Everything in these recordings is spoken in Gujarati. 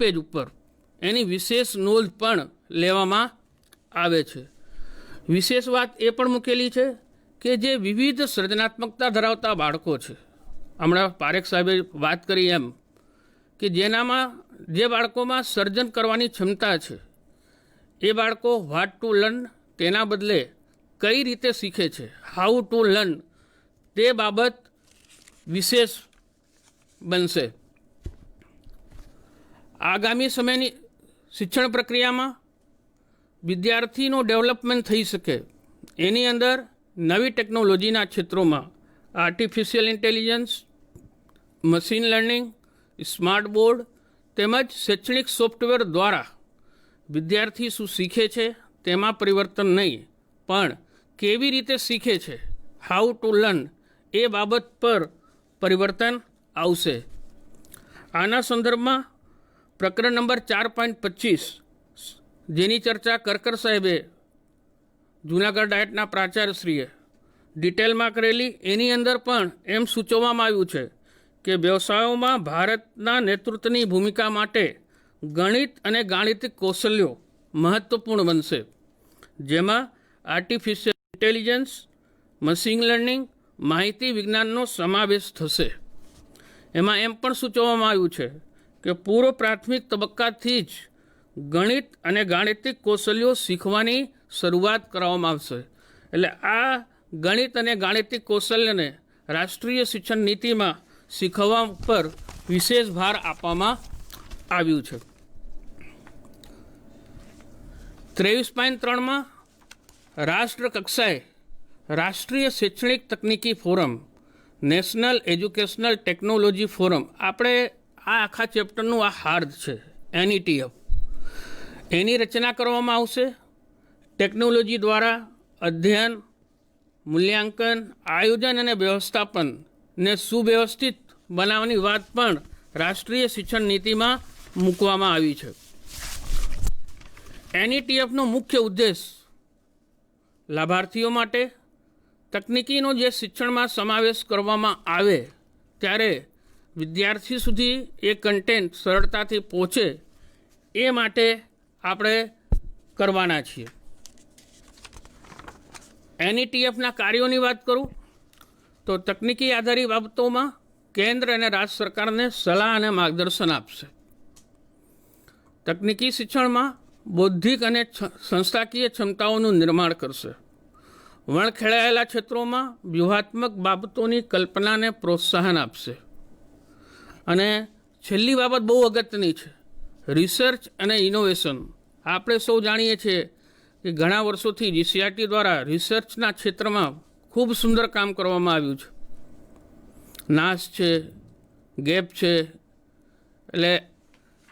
પેજ ઉપર એની વિશેષ નોંધ પણ લેવામાં આવે છે। વિશેષ વાત એ પણ મૂકેલી છે કે જે વિવિધ સર્જનાત્મકતા ધરાવતા બાળકો છે, હમણાં પારેખ સાહેબે વાત કરી એમ કે જે બાળકોમાં સર્જન કરવાની ક્ષમતા છે એ બાળકો વ્હાટ ટુ લર્ન તેના બદલે કઈ રીતે શીખે છે, હાઉ ટુ લર્ન, તે બાબત વિશેષ બનશે। આગામી સમયની શિક્ષણ પ્રક્રિયામાં વિદ્યાર્થીનું ડેવલપમેન્ટ થઈ શકે એની અંદર નવી ટેકનોલોજીના ક્ષેત્રોમાં artificial intelligence, machine learning, smart board તેમજ શૈક્ષણિક સોફ્ટવેર દ્વારા વિદ્યાર્થી શું શીખે છે તેમાં પરિવર્તન નહીં, પણ કેવી રીતે શીખે છે, હાઉ ટુ લર્ન, એ બાબત પર પરિવર્તન આવશે। આના સંદર્ભમાં પ્રકરણ નંબર 4.25 જેની ચર્ચા કરકર સાહેબે જૂનાગઢ ડાયટના પ્રાચાર્યશ્રીએ ડિટેલમાં કરેલી, એની અંદર પણ એમ સૂચવવામાં આવ્યું છે કે વ્યવસાયોમાં ભારતના નેતૃત્વની ભૂમિકા માટે ગણિત અને ગાણિતિક કૌશલ્યો મહત્વપૂર્ણ બનશે, જેમાં આર્ટિફિશિયલ ઇન્ટેલિજન્સ, મશીન લર્નિંગ, માહિતી વિજ્ઞાનનો સમાવેશ થશે। એમાં એમ પણ સૂચવવામાં આવ્યું છે કે પૂર્વ પ્રાથમિક તબક્કાથી જ ગણિત અને ગાણિતિક કૌશલ્યો શીખવાની શરૂઆત કરવામાં આવશે। એટલે આ ગણિત અને ગાણિતિક કૌશલ્યને રાષ્ટ્રીય શિક્ષણ નીતિમાં શીખવવા પર વિશેષ ભાર આપવામાં આવ્યું છે। 23.3માં રાષ્ટ્ર કક્ષાએ રાષ્ટ્રીય શૈક્ષણિક તકનીકી forum, national educational technology forum, આપણે આ આખા ચેપ્ટરનું આ હાર્દ છે NETF, એની રચના કરવામાં આવશે। ટેકનોલોજી દ્વારા અધ્યયન, મૂલ્યાંકન, આયોજન અને વ્યવસ્થાપનને સુવ્યવસ્થિત બનાવવાની વાત પણ રાષ્ટ્રીય શિક્ષણ નીતિમાં મૂકવામાં આવી છે। NETFનો મુખ્ય ઉદ્દેશ લાભાર્થીઓ માટે તકનીકીનો જે શિક્ષણમાં સમાવેશ કરવામાં આવે ત્યારે વિદ્યાર્થી સુધી એ કન્ટેન્ટ સરળતાથી પહોંચે એ માટે આપણે કરવાના છીએ। NETFના કાર્યોની વાત કરું તો તકનીકી આધારિત બાબતોમાં કેન્દ્ર અને રાજ્ય સરકારને સલાહ અને માર્ગદર્શન આપશે। તકનીકી શિક્ષણમાં બૌદ્ધિક અને સંસ્થાકીય ક્ષમતાઓનું નિર્માણ કરશે। વણખેડાયેલા ક્ષેત્રોમાં વ્યૂહાત્મક બાબતોની કલ્પનાને પ્રોત્સાહન આપશે। અને છેલ્લી બાબત બહુ અગત્યની છે, રિસર્ચ અને ઇનોવેશન। આપણે સૌ જાણીએ છીએ કે ઘણા વર્ષોથી GCRT દ્વારા રિસર્ચના ક્ષેત્રમાં ખૂબ સુંદર કામ કરવામાં આવ્યું છે। નાસ છે, ગેપ છે, એટલે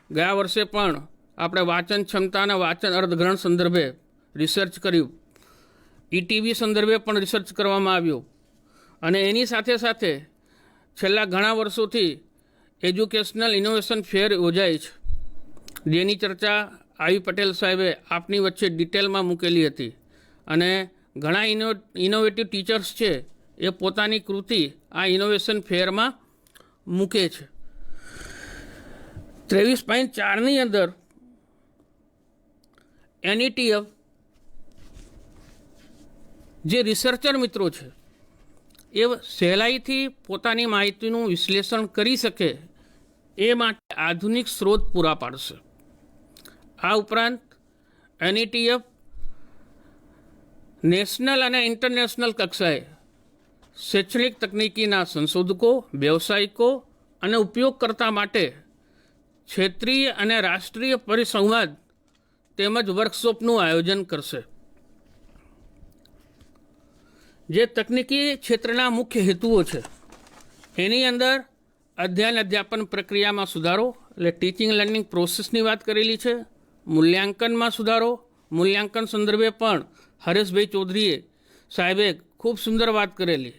ગયા વર્ષે પણ આપણે વાંચન ક્ષમતા અને વાંચન અર્થગ્રહણ સંદર્ભે રિસર્ચ કર્યું, ETV સંદર્ભે પણ રિસર્ચ કરવામાં આવ્યું, અને એની સાથે સાથે છેલ્લા ઘણા વર્ષોથી એજ્યુકેશનલ ઇનોવેશન ફેર યોજાય છે, જેની ચર્ચા આવી પટેલ સાહેબે આપની વચ્ચે ડિટેલમાં મૂકેલી હતી, અને ઘણા ઇનોવેટિવ ટીચર્સ છે એ પોતાની કૃતિ આ ઇનોવેશન ફેરમાં મૂકે છે। 23.4ની અંદર NETF જે રિસર્ચર મિત્રો છે એ સહેલાઈથી પોતાની માહિતીનું વિશ્લેષણ કરી શકે એ માટે આધુનિક સ્ત્રોત પૂરા પાડશે। આ ઉપરાંત NETF નેશનલ અને ઇન્ટરનેશનલ કક્ષાએ શૈક્ષણિક તકનીકીના સંશોધકો, વ્યવસાયિકો અને ઉપયોગકર્તા માટે ક્ષેત્રીય અને રાષ્ટ્રીય પરિસંવાદ તેમજ વર્કશોપનું આયોજન કરશે। જે તકનીકી ક્ષેત્રના મુખ્ય હેતુઓ છે એની અંદર અધ્યયન અધ્યાપન પ્રક્રિયામાં સુધારો, એટલે ટીચિંગ લર્નિંગ પ્રોસેસની વાત કરેલી છે। મૂલ્યાંકનમાં સુધારો, મૂલ્યાંકન સંદર્ભે પણ હરેશભાઈ ચૌધરીએ સાહેબે ખૂબ સુંદર વાત કરેલી।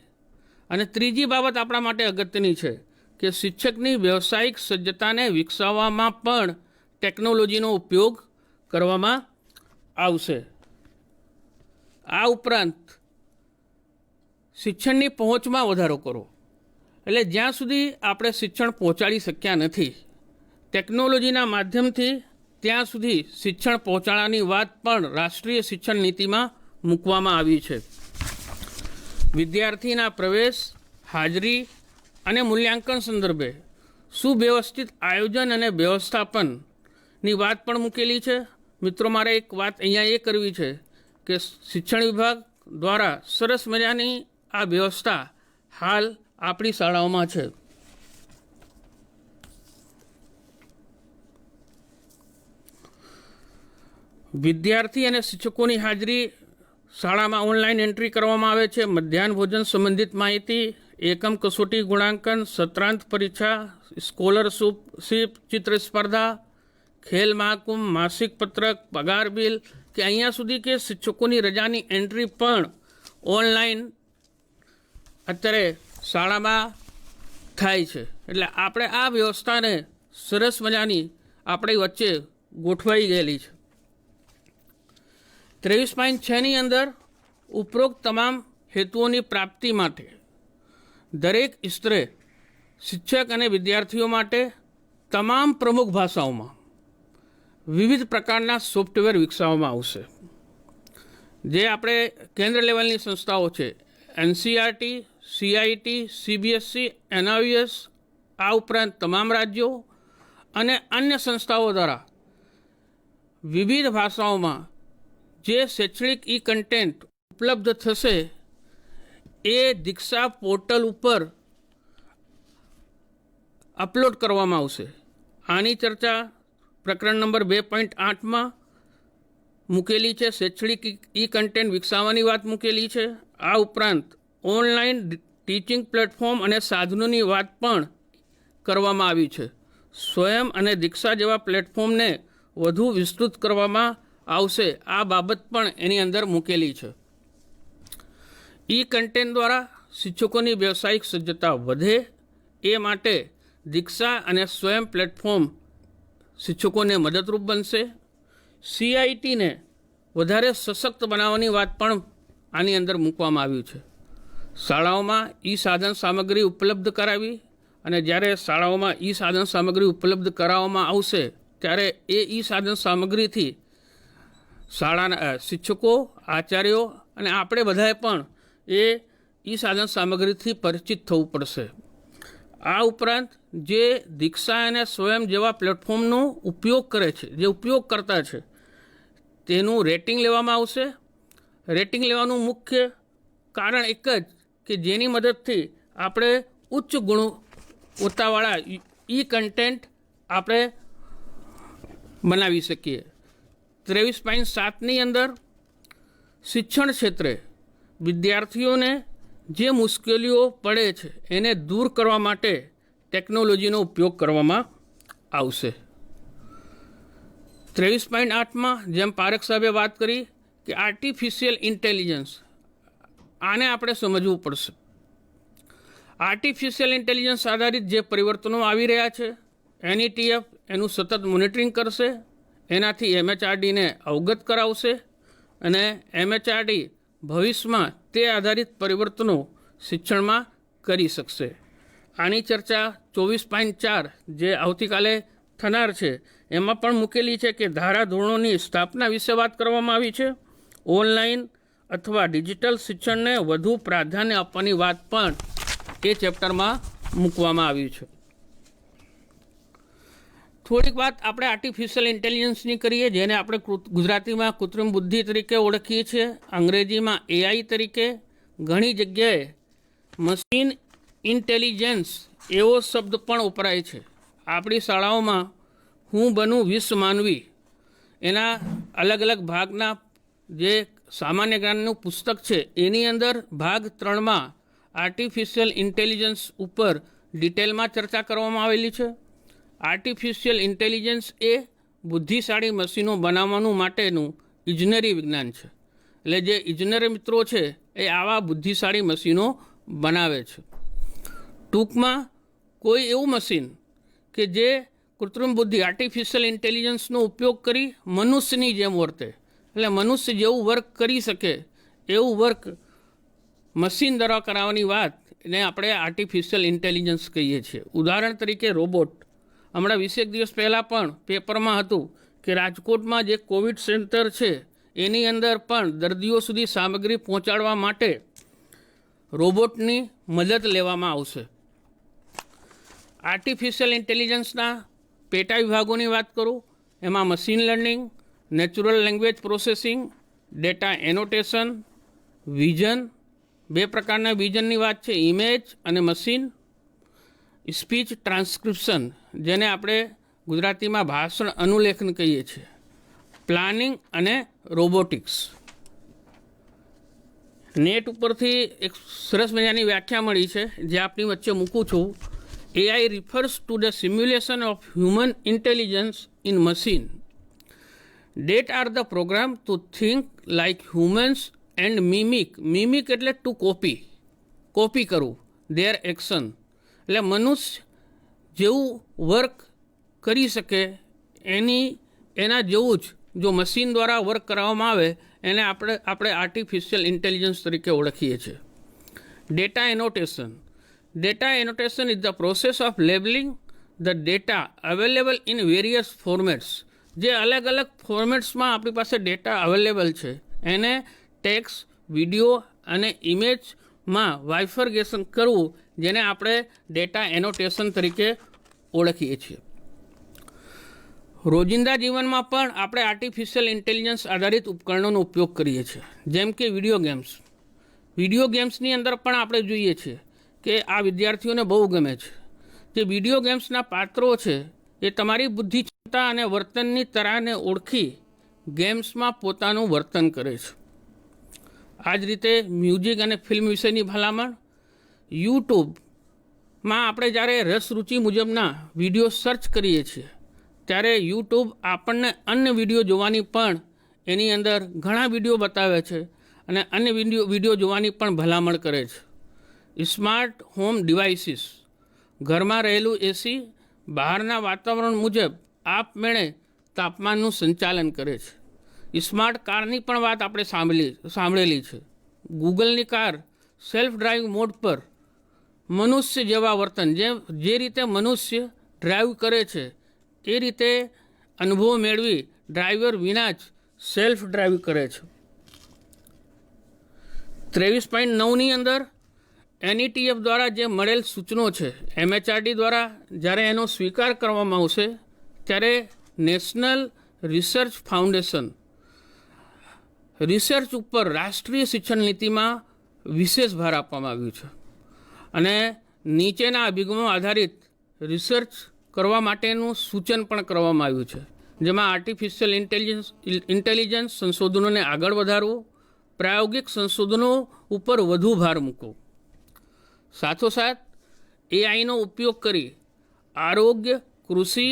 અને ત્રીજી બાબત આપણા માટે અગત્યની છે કે શિક્ષકની વ્યવસાયિક સજ્જતાને વિકસાવવામાં પણ ટેકનોલોજીનો ઉપયોગ કરવામાં આવશે। આ ઉપરાંત શિક્ષણની પહોંચમાં વધારો કરો, એટલે જ્યાં સુધી આપણે શિક્ષણ પહોંચાડી શક્યા નથી ટેકનોલોજીના માધ્યમથી ત્યાં સુધી શિક્ષણ પહોંચાડવાની વાત પણ રાષ્ટ્રીય શિક્ષણ નીતિમાં મૂકવામાં આવી છે. વિદ્યાર્થીના પ્રવેશ, હાજરી અને મૂલ્યાંકન સંદર્ભે સુવ્યવસ્થિત આયોજન અને વ્યવસ્થાપનની વાત પણ મૂકેલી છે. મિત્રો, મારે એક વાત અહીંયા એ કરવી છે કે શિક્ષણ વિભાગ દ્વારા સરસ મજાની આ વ્યવસ્થા હાલ આપણી શાળાઓમાં છે. વિદ્યાર્થી અને શિક્ષકોની હાજરી શાળામાં ઓનલાઈન એન્ટ્રી કરવામાં આવે છે. મધ્યાહન ભોજન સંબંધિત માહિતી, એકમ કસોટી ગુણાંકન, સત્રાંત પરીક્ષા, સ્કોલરશીપ, ચિત્ર સ્પર્ધા, ખેલ મહાકુંભ, માસિક પત્રક, પગાર બિલ કે અહીંયા સુધી કે શિક્ષકોની રજાની એન્ટ્રી પણ ઓનલાઈન અત્યારે શાળામાં થાય છે. એટલે આપણે આ વ્યવસ્થાને સરસ મજાની આપણી વચ્ચે ગોઠવાઈ ગયેલી છે. 23.6ની અંદર ઉપરોક્ત તમામ હેતુઓની પ્રાપ્તિ માટે દરેક સ્તરે શિક્ષક અને વિદ્યાર્થીઓ માટે તમામ પ્રમુખ ભાષાઓમાં વિવિધ પ્રકારના સોફ્ટવેર વિકસાવવામાં આવશે. જે આપણે કેન્દ્ર લેવલની સંસ્થાઓ છે, NCERT, CIT, CBSE, NIOS, આ ઉપરાંત તમામ રાજ્યો અને અન્ય સંસ્થાઓ દ્વારા વિવિધ ભાષાઓમાં જે શૈક્ષણિક ઈ કન્ટેન્ટ ઉપલબ્ધ થશે એ દીક્ષા પોર્ટલ ઉપર અપલોડ કરવામાં આવશે. આની ચર્ચા પ્રકરણ નંબર 2.8માં મૂકેલી છે. શૈક્ષણિક ઈ કન્ટેન્ટ વિકસાવવાની વાત મૂકેલી છે. આ ઉપરાંત ઓનલાઈન ટીચિંગ પ્લેટફોર્મ અને સાધનોની વાત પણ કરવામાં આવી છે. સ્વયં અને દીક્ષા જેવા પ્લેટફોર્મને વધુ વિસ્તૃત કરવામાં આવશે. આ બાબત પણ એની અંદર મૂકેલી છે. ઈ કન્ટેન્ટ દ્વારા શિક્ષકોની વ્યવસાયિક સજ્જતા વધે એ માટે દીક્ષા અને સ્વયં પ્લેટફોર્મ શિક્ષકોને મદદરૂપ બનશે. CITને વધારે સશક્ત બનાવવાની વાત પણ આની અંદર મૂકવામાં આવ્યું છે. શાળાઓમાં ઈ સાધન સામગ્રી ઉપલબ્ધ કરાવી અને જ્યારે શાળાઓમાં ઈ સાધન સામગ્રી ઉપલબ્ધ કરાવવામાં આવશે ત્યારે એ ઈ સાધન સામગ્રીથી શાળાના શિક્ષકો, આચાર્યો અને આપણે બધાએ પણ એ ઈ સાધન સામગ્રીથી પરિચિત થવું પડશે. આ ઉપરાંત જે દીક્ષા અને સ્વયં જેવા પ્લેટફોર્મનો ઉપયોગ કરે છે, જે ઉપયોગ કરતા છે, તેનું રેટિંગ લેવામાં આવશે. રેટિંગ લેવાનું મુખ્ય કારણ એક જ કે જેની મદદથી આપણે ઉચ્ચ ગુણવત્તાવાળા ઈ કન્ટેન્ટ આપણે બનાવી શકીએ. 23.7ની અંદર શિક્ષણ ક્ષેત્રે વિદ્યાર્થીઓને જે મુશ્કેલીઓ પડે છે એને દૂર કરવા માટે ટેકનોલોજીનો ઉપયોગ કરવામાં આવશે. 23.8માં જેમ પારેખ સાહેબે વાત કરી કે આર્ટિફિશિયલ ઇન્ટેલિજન્સ, આને આપણે સમજવું પડશે. આર્ટિફિશિયલ ઇન્ટેલિજન્સ આધારિત જે પરિવર્તનો આવી રહ્યા છે, NETF એનું સતત મોનિટરિંગ કરશે. એનાથી MHRDને અવગત કરાવશે અને MHRD ભવિષ્યમાં તે આધારિત પરિવર્તનો શિક્ષણમાં કરી શકશે. આની ચર્ચા 24.4 જે આવતીકાલે થનાર છે એમાં પણ મૂકેલી છે કે ધારાધોરણોની સ્થાપના વિશે વાત કરવામાં આવી છે. ઓનલાઈન અથવા ડિજિટલ શિક્ષણને વધુ પ્રાધાન્ય આપવાની વાત પણ એ ચેપ્ટરમાં મૂકવામાં આવી છે. થોડીક વાત આપણે આર્ટિફિશિયલ ઇન્ટેલિજન્સની કરીએ, જેને આપણે ગુજરાતીમાં કૃત્રિમ બુદ્ધિ તરીકે ઓળખીએ છીએ, અંગ્રેજીમાં AI તરીકે. ઘણી જગ્યાએ મશીન ઇન્ટેલિજન્સ એવો શબ્દ પણ વપરાય છે. આપણી શાળાઓમાં હું બનું વિશ્વ માનવી એના અલગ અલગ ભાગના જે સામાન્ય જ્ઞાનનું પુસ્તક છે એની અંદર ભાગ 3માં આર્ટિફિશિયલ ઇન્ટેલિજન્સ ઉપર ડિટેલમાં ચર્ચા કરવામાં આવેલી છે. આર્ટિફિશિયલ ઇન્ટેલિજન્સ એ બુદ્ધિશાળી મશીનો બનાવવાનું માટેનું ઇજનેરી વિજ્ઞાન છે. એટલે જે ઇજનેર મિત્રો છે એ આવા બુદ્ધિશાળી મશીનો બનાવે છે. ટૂંકમાં કોઈ એવું મશીન કે જે કૃત્રિમ બુદ્ધિ આર્ટિફિશિયલ ઇન્ટેલિજન્સનો ઉપયોગ કરી મનુષ્યની જેમ વર્તે, એટલે મનુષ્ય જેવું વર્ક કરી શકે એવું વર્ક મશીન દ્વારા કરાવવાની વાત એને આપણે આર્ટિફિશિયલ ઇન્ટેલિજન્સ કહીએ છીએ. ઉદાહરણ તરીકે રોબોટ. હમણાં 20 દિવસ પહેલાં પણ પેપરમાં હતું કે રાજકોટમાં જે કોવિડ સેન્ટર છે એની અંદર પણ દર્દીઓ સુધી સામગ્રી પહોંચાડવા માટે રોબોટની મદદ લેવામાં આવશે. આર્ટિફિશિયલ ઇન્ટેલિજન્સના પેટા વિભાગોની વાત કરું, એમાં machine learning, natural language processing, data annotation, vision, 2 પ્રકારના વિઝનની વાત છે, ઇમેજ અને મશીન, સ્પીચ ટ્રાન્સક્રિપ્શન જેને આપણે ગુજરાતીમાં ભાષણ અનુલેખન કહીએ છીએ, પ્લાનિંગ અને રોબોટિક્સ. નેટ ઉપરથી એક સરસ મજાની વ્યાખ્યા મળી છે જે આપની વચ્ચે મૂકું છું. AI refers to the simulation of human intelligence in machine that are the program to think like humans and mimic એટલે ટુ કોપી કરવું their action. એટલે મનુષ્ય જેવું વર્ક કરી શકે એના જેવું જ જો મશીન દ્વારા વર્ક કરવામાં આવે એને આપણે આર્ટિફિશિયલ ઇન્ટેલિજન્સ તરીકે ઓળખીએ છીએ. Data annotation is the process of labeling the data available in various formats. જે અલગ અલગ ફોર્મેટ્સમાં આપણી પાસે ડેટા અવેલેબલ છે એને ટેક્સ્ટ, વિડીયો અને ઇમેજમાં વાઇફર્ગેશન કરવું જેને આપણે ડેટા એનોટેશન તરીકે ઓળખીએ છીએ. રોજિંદા જીવનમાં પણ આપણે આર્ટિફિશિયલ ઇન્ટેલિજન્સ આધારિત ઉપકરણોનો ઉપયોગ કરીએ છીએ, જેમ કે વિડીયો ગેમ્સની અંદર પણ આપણે જોઈએ છીએ કે આ વિદ્યાર્થીઓને બહુ ગમે છે. જે વિડીયો ગેમ્સના પાત્રો છે એ તમારી બુદ્ધિ ક્ષમતા અને વર્તનની તરાહને ઓળખી ગેમ્સમાં પોતાનું વર્તન કરે છે. આ જ રીતે મ્યુઝિક અને ફિલ્મ વિશેની ભલામણ. યુટ્યુબમાં આપણે જ્યારે રસ રુચિ મુજબના વિડીયો સર્ચ કરીએ છીએ ત્યારે યુટ્યુબ આપણને અન્ય વિડીયો જોવાની પણ એની અંદર ઘણા વિડીયો બતાવે છે અને અન્ય વિડીયો જોવાની પણ ભલામણ કરે છે. સ્માર્ટ હોમ ડિવાઇસીસ, ઘરમાં રહેલું એસી બહારના વાતાવરણ મુજબ આપમેળે તાપમાનનું સંચાલન કરે છે. સ્માર્ટ કારની પણ વાત આપણે સાંભળેલી છે. ગૂગલની કાર સેલ્ફ ડ્રાઇવ મોડ પર મનુષ્ય જેવા વર્તન, જે રીતે મનુષ્ય ડ્રાઇવ કરે છે એ રીતે અનુભવ મેળવી ડ્રાઈવર વિના જ સેલ્ફ ડ્રાઇવ કરે છે. 23.9ની અંદર NETF દ્વારા જે મળેલ સૂચનો છે, MHRD દ્વારા જ્યારે એનો સ્વીકાર કરવામાં આવશે ત્યારે નેશનલ રિસર્ચ ફાઉન્ડેશન રિસર્ચ ઉપર રાષ્ટ્રીય શિક્ષણ નીતિમાં વિશેષ ભાર આપવામાં આવ્યું છે અને નીચેના અભિગમો આધારિત રિસર્ચ કરવા માટેનું સૂચન પણ કરવામાં આવ્યું છે, જેમાં આર્ટિફિશિયલ ઇન્ટેલિજન્સ સંશોધનોને આગળ વધારવું, પ્રાયોગિક સંશોધનો ઉપર વધુ ભાર મૂકવો, સાથોસાથ AIનો ઉપયોગ કરી આરોગ્ય, કૃષિ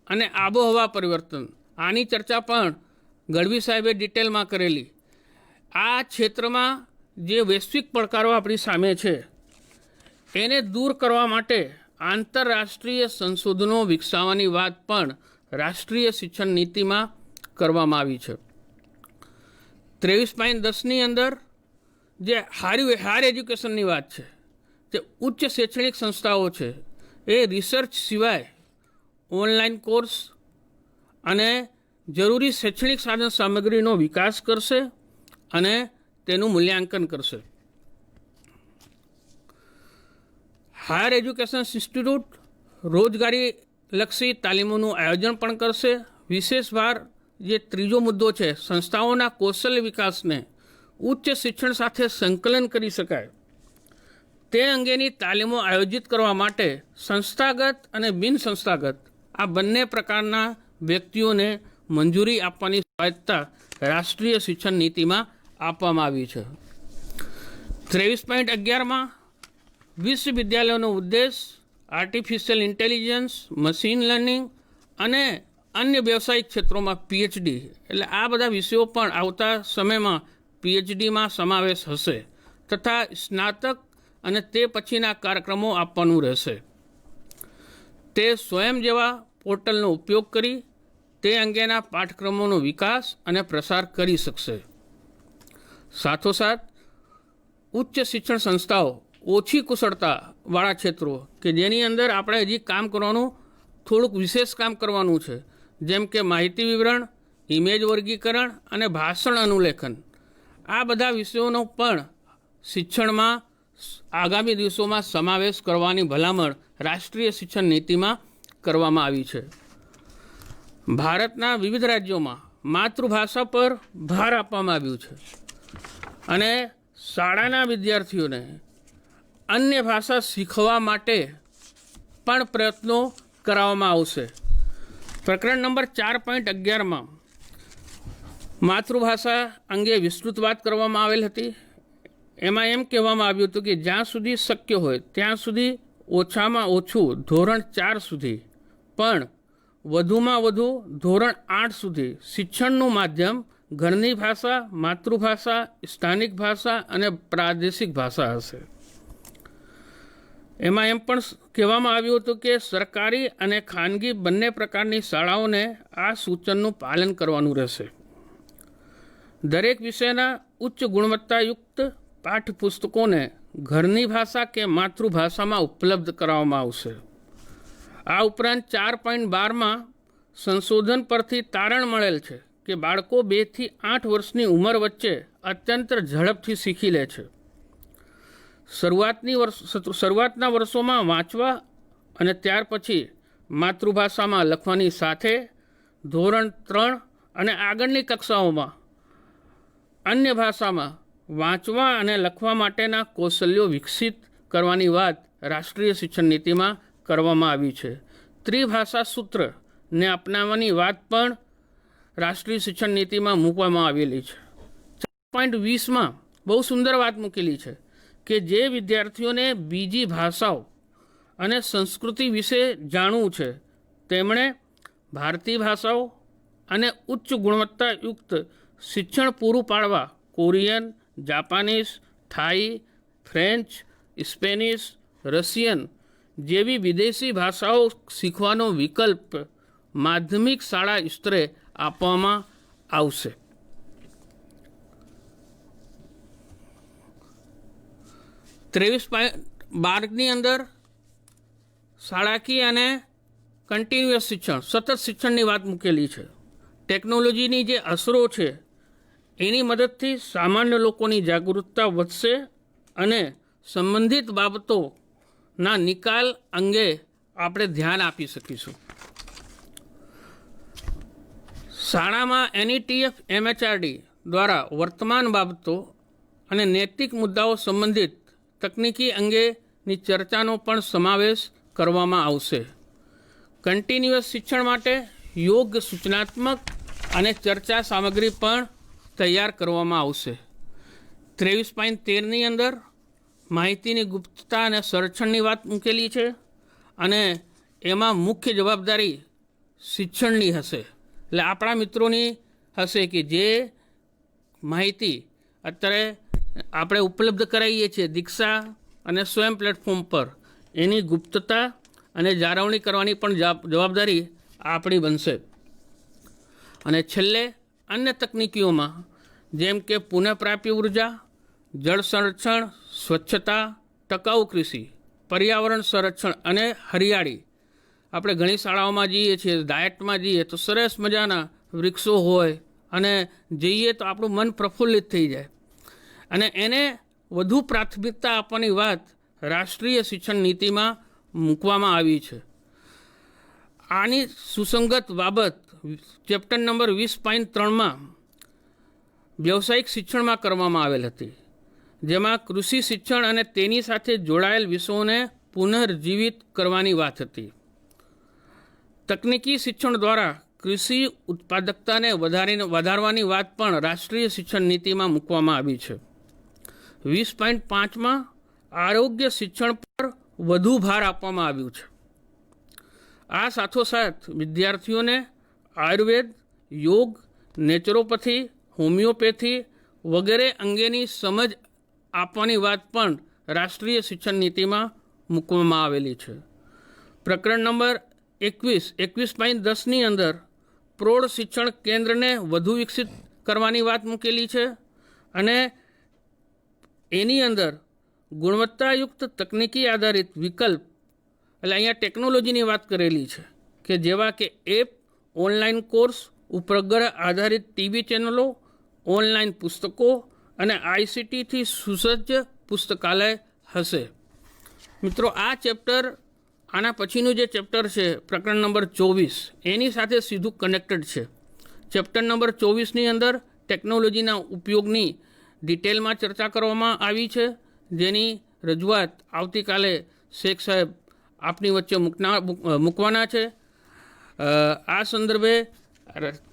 અને આબોહવા પરિવર્તન, આની ચર્ચા પણ ગઢવી સાહેબે ડિટેલમાં કરેલી. આ ક્ષેત્રમાં જે વૈશ્વિક પડકારો આપણી સામે છે એને દૂર કરવા માટે આંતરરાષ્ટ્રીય સંશોધનો વિકસાવવાની વાત પણ રાષ્ટ્રીય શિક્ષણ નીતિમાં કરવામાં આવી છે. 23.10ની અંદર જે હાયર એજ્યુકેશનની વાત છે, જે ઉચ્ચ શૈક્ષણિક સંસ્થાઓ છે એ રિસર્ચ સિવાય ઓનલાઈન કોર્સ અને જરૂરી શૈક્ષણિક સાધન સામગ્રીનો વિકાસ કરશે અને તેનું મૂલ્યાંકન કરશે. હાયર એજ્યુકેશન ઇન્સ્ટિટ્યૂટ રોજગારીલક્ષી તાલીમોનું આયોજન પણ કરશે. વિશેષ ભાર જે ત્રીજો મુદ્દો છે, સંસ્થાઓના કૌશલ્ય વિકાસને ઉચ્ચ શિક્ષણ સાથે સંકલન કરી શકાય તે અંગેની તાલીમો આયોજિત કરવા માટે સંસ્થાગત અને બિન સંસ્થાગત આ બંને પ્રકારના વ્યક્તિઓને મંજૂરી આપવાની સ્વાયત્તતા રાષ્ટ્રીય શિક્ષણ નીતિમાં આપવામાં આવી છે. 23.11માં વિશ્વવિદ્યાલયોનો ઉદ્દેશ આર્ટિફિશિયલ ઇન્ટેલિજન્સ, મશીન લર્નિંગ અને અન્ય વ્યવસાયિક ક્ષેત્રોમાં PhD, એટલે આ બધા વિષયો પણ આવતા સમયમાં PhDમાં સમાવેશ હશે તથા સ્નાતક અને તે પછીના કાર્યક્રમો આપવાનું રહેશે. તે સ્વયં જેવા પોર્ટલનો ઉપયોગ કરી તે અંગેના પાઠ્યક્રમોનો વિકાસ અને પ્રસાર કરી શકશે. સાથોસાથ ઉચ્ચ શિક્ષણ સંસ્થાઓ ઓછી કુશળતાવાળા ક્ષેત્રો કે જેની અંદર આપણે હજી કામ કરવાનું થોડુંક વિશેષ કામ કરવાનું છે, જેમ કે માહિતી વિવરણ, ઇમેજ વર્ગીકરણ અને ભાષણ અનુલેખન. આ બધા વિષયોનો પણ શિક્ષણમાં આગામી દિવસોમાં સમાવેશ કરવાની ભલામણ રાષ્ટ્રીય શિક્ષણ નીતિમાં કરવામાં આવી છે. ભારતના વિવિધ રાજ્યોમાં માતૃભાષા પર ભાર આપવામાં આવ્યું છે અને શાળાના વિદ્યાર્થીઓને અન્ય ભાષા શીખવા માટે પણ પ્રયત્નો કરાવવામાં આવશે. પ્રકરણ નંબર 4.11માં માતૃભાષા અંગે વિસ્તૃત વાત કરવામાં આવેલ હતી. એમાં એમ કહેવામાં આવ્યું હતું કે જ્યાં સુધી શક્ય હોય ત્યાં સુધી ઓછામાં ઓછું ધોરણ 4 સુધી પણ વધુમાં વધુ ધોરણ 8 સુધી શિક્ષણનું માધ્યમ ઘરની ભાષા, માતૃભાષા, સ્થાનિક ભાષા અને પ્રાદેશિક ભાષા હશે. એમાં એમ પણ કહેવામાં આવ્યું હતું કે સરકારી અને ખાનગી બંને પ્રકારની શાળાઓને આ સૂચનનું પાલન કરવાનું રહેશે. દરેક વિષયના ઉચ્ચ ગુણવત્તાયુક્ત પાઠ્યપુસ્તકોને ઘરની ભાષા કે માતૃભાષામાં ઉપલબ્ધ કરાવવામાં આવશે. આ ઉપરાંત 4.12માં સંશોધન પરથી તારણ મળેલ છે કે બાળકો 2 થી 8 વર્ષની ઉંમર વચ્ચે અત્યંત ઝડપથી શીખી લે છે. શરૂઆતના વર્ષોમાં વાંચવા અને ત્યાર પછી માતૃભાષામાં લખવાની સાથે ધોરણ 3 અને આગળની કક્ષાઓમાં અન્ય ભાષામાં વાંચવા અને લખવા માટેના કૌશલ્યો વિકસિત કરવાની વાત રાષ્ટ્રીય શિક્ષણ નીતિમાં કરવામાં આવી છે. ત્રિભાષા સૂત્રને અપનાવવાની વાત પણ રાષ્ટ્રીય શિક્ષણ નીતિમાં મૂકવામાં આવેલી છે. 4.20માં બહુ સુંદર વાત મૂકેલી છે કે જે વિદ્યાર્થીઓને બીજી ભાષાઓ અને સંસ્કૃતિ વિશે જાણવું છે તેમણે ભારતીય ભાષાઓ અને ઉચ્ચ ગુણવત્તાયુક્ત શિક્ષણ પૂરું પાડવા કોરિયન, જાપાનીઝ, થાઈ, ફ્રેન્ચ, સ્પેનિશ, રશિયન જેવી વિદેશી ભાષાઓ શીખવાનો વિકલ્પ માધ્યમિક શાળા સ્તરે આપવામાં આવશે. ત્રેવીસ બારની અંદર શાળાકીય અને કન્ટિન્યુઅસ શિક્ષણ, સતત શિક્ષણની વાત મૂકેલી છે. ટેકનોલોજીની જે અસરો છે એની મદદથી સામાન્ય લોકોની જાગૃતતા વધશે અને સંબંધિત બાબતોના નિકાલ અંગે આપણે ધ્યાન આપી શકીશું. શાળામાં NETF MHRD દ્વારા વર્તમાન બાબતો અને નૈતિક મુદ્દાઓ સંબંધિત તકનીકી અંગેની ચર્ચાનો પણ સમાવેશ કરવામાં આવશે. કન્ટિન્યુઅસ શિક્ષણ માટે યોગ્ય સૂચનાત્મક અને ચર્ચા સામગ્રી પણ તૈયાર કરવામાં આવશે. 23.13ની અંદર માહિતીની ગુપ્તતા અને સંરક્ષણની વાત મૂકેલી છે અને એમાં મુખ્ય જવાબદારી શિક્ષણની હશે. એટલે આપણા મિત્રોની હશે કે જે માહિતી અત્યારે આપણે ઉપલબ્ધ કરાવીએ છીએ દીક્ષા અને સ્વયં પ્લેટફોર્મ પર, એની ગુપ્તતા અને જાળવણી કરવાની પણ જવાબદારી આપણી બનશે. અને છેલ્લે અન્ય તકનીકીઓમાં જેમ કે પુનઃપ્રાપ્ય ઉર્જા, જળ સંરક્ષણ, સ્વચ્છતા, ટકાઉ કૃષિ, પર્યાવરણ સંરક્ષણ અને હરિયાળી. આપણે ઘણી શાળાઓમાં જઈએ છીએ, ડાયટમાં જઈએ તો સરસ મજાના વૃક્ષો હોય અને જઈએ તો આપણું મન પ્રફુલ્લિત થઈ જાય અને એને વધુ પ્રાથમિકતા આપવાની વાત રાષ્ટ્રીય શિક્ષણ નીતિમાં મૂકવામાં આવી છે. આની સુસંગત બાબત ચેપ્ટર નંબર 20.3માં વ્યવસાયિક શિક્ષણમાં કરવામાં આવેલ હતી, જેમાં કૃષિ શિક્ષણ અને તેની સાથે જોડાયેલ વિષયોને પુનર્જીવિત કરવાની વાત હતી. તકનીકી શિક્ષણ દ્વારા કૃષિ ઉત્પાદકતાને વધારવાની વાત પણ રાષ્ટ્રીય શિક્ષણ નીતિમાં મૂકવામાં આવી છે. 20.5માં આરોગ્ય શિક્ષણ પર વધુ ભાર આપવામાં આવ્યું છે. આ સાથોસાથ વિદ્યાર્થીઓને આયુર્વેદ, યોગ, નેચરોપેથી, હોમિયોપેથી વગેરે અંગેની સમજ આપવાની વાત પણ રાષ્ટ્રીય શિક્ષણ નીતિમાં મૂકવામાં આવેલી છે. પ્રકરણ નંબર 21.10ની અંદર પ્રૌઢ શિક્ષણ કેન્દ્રને વધુ વિકસિત કરવાની વાત મૂકેલી છે અને એની અંદર ગુણવત્તાયુક્ત તકનીકી આધારિત વિકલ્પ, એટલે અહીંયા ટેકનોલોજીની વાત કરેલી છે, કે જેવા કે એપ, ઓનલાઈન કોર્સ, ઉપગ્રહ આધારિત ટીવી ચેનલો, ઓનલાઈન પુસ્તકો અને આઈસીટીથી સુસજ્જ પુસ્તકાલય હશે. મિત્રો, આ ચેપ્ટર આના પછીનું જે ચેપ્ટર છે પ્રકરણ નંબર 24 એની સાથે સીધું કનેક્ટેડ છે. ચેપ્ટર નંબર 24ની અંદર ટેકનોલોજીના ઉપયોગની ડિટેલમાં ચર્ચા કરવામાં આવી છે, જેની રજૂઆત આવતીકાલે શેખ સાહેબ આપની વચ્ચે મૂકવાના છે. આ સંદર્ભે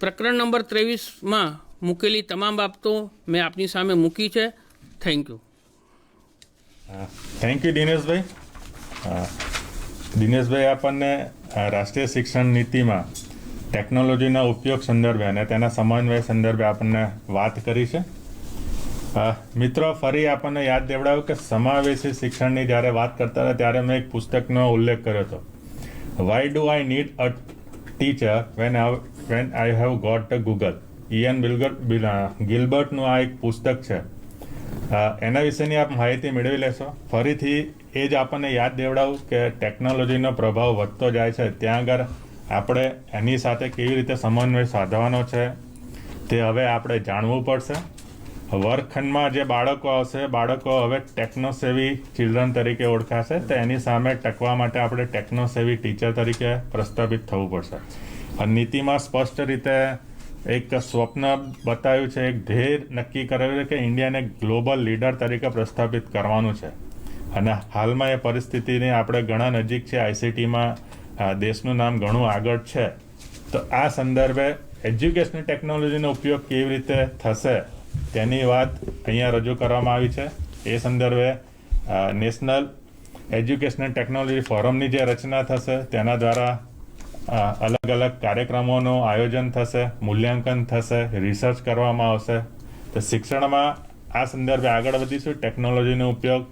પ્રકરણ નંબર 23માં મૂકેલી તમામ બાબતો મેં આપની સામે મૂકી છે. Thank you. Thank you Dineshbhai. Dineshbhai આપણને રાષ્ટ્રીય શિક્ષણ નીતિમાં ટેકનોલોજીના ઉપયોગ સંદર્ભે અને તેના સમન્વય સંદર્ભે આપણને વાત કરી છે. મિત્રો, ફરી આપણને યાદ દેવડાવ્યું કે સમાવેશી શિક્ષણની જ્યારે વાત કરતા હતા ત્યારે મેં એક પુસ્તકનો ઉલ્લેખ કર્યો હતો. Why do I need a teacher when I have got a Google. Ian ગિલબર્ટનું આ એક પુસ્તક છે. એના વિશેની આપ માહિતી મેળવી લેશો. ફરીથી એ જ આપણને યાદ દેવડાવું કે ટેકનોલોજીનો પ્રભાવ વધતો જાય છે, ત્યાં આગળ આપણે એની સાથે કેવી રીતે સમન્વય સાધવાનો છે તે હવે આપણે જાણવું પડશે. વર્ગખંડમાં જે બાળકો આવશે, બાળકો હવે ટેકનોસેવી ચિલ્ડ્રન તરીકે ઓળખાશે, તો એની સામે ટકવા માટે આપણે ટેકનોસેવી ટીચર તરીકે પ્રસ્થાપિત થવું પડશે. નીતિમાં સ્પષ્ટ રીતે એક સ્વપ્ન બતાવ્યું છે, એક ધ્યેય નક્કી કરાવ્યું છે કે ઇન્ડિયાને ગ્લોબલ લીડર તરીકે પ્રસ્થાપિત કરવાનું છે. અને હાલમાં એ પરિસ્થિતિની આપણે ઘણા નજીક છે. આઈસીટીમાં દેશનું નામ ઘણું આગળ છે. તો આ સંદર્ભે એજ્યુકેશનલ ટેકનોલોજીનો ઉપયોગ કેવી રીતે થશે તેની વાત અહીંયા રજૂ કરવામાં આવી છે. એ સંદર્ભે નેશનલ એજ્યુકેશનલ ટેકનોલોજી ફોરમની જે રચના થશે તેના દ્વારા અલગ અલગ કાર્યક્રમોનું આયોજન થશે, મૂલ્યાંકન થશે, રિસર્ચ કરવામાં આવશે. તો શિક્ષણમાં આ સંદર્ભે આગળ વધીશું. ટેકનોલોજીનો ઉપયોગ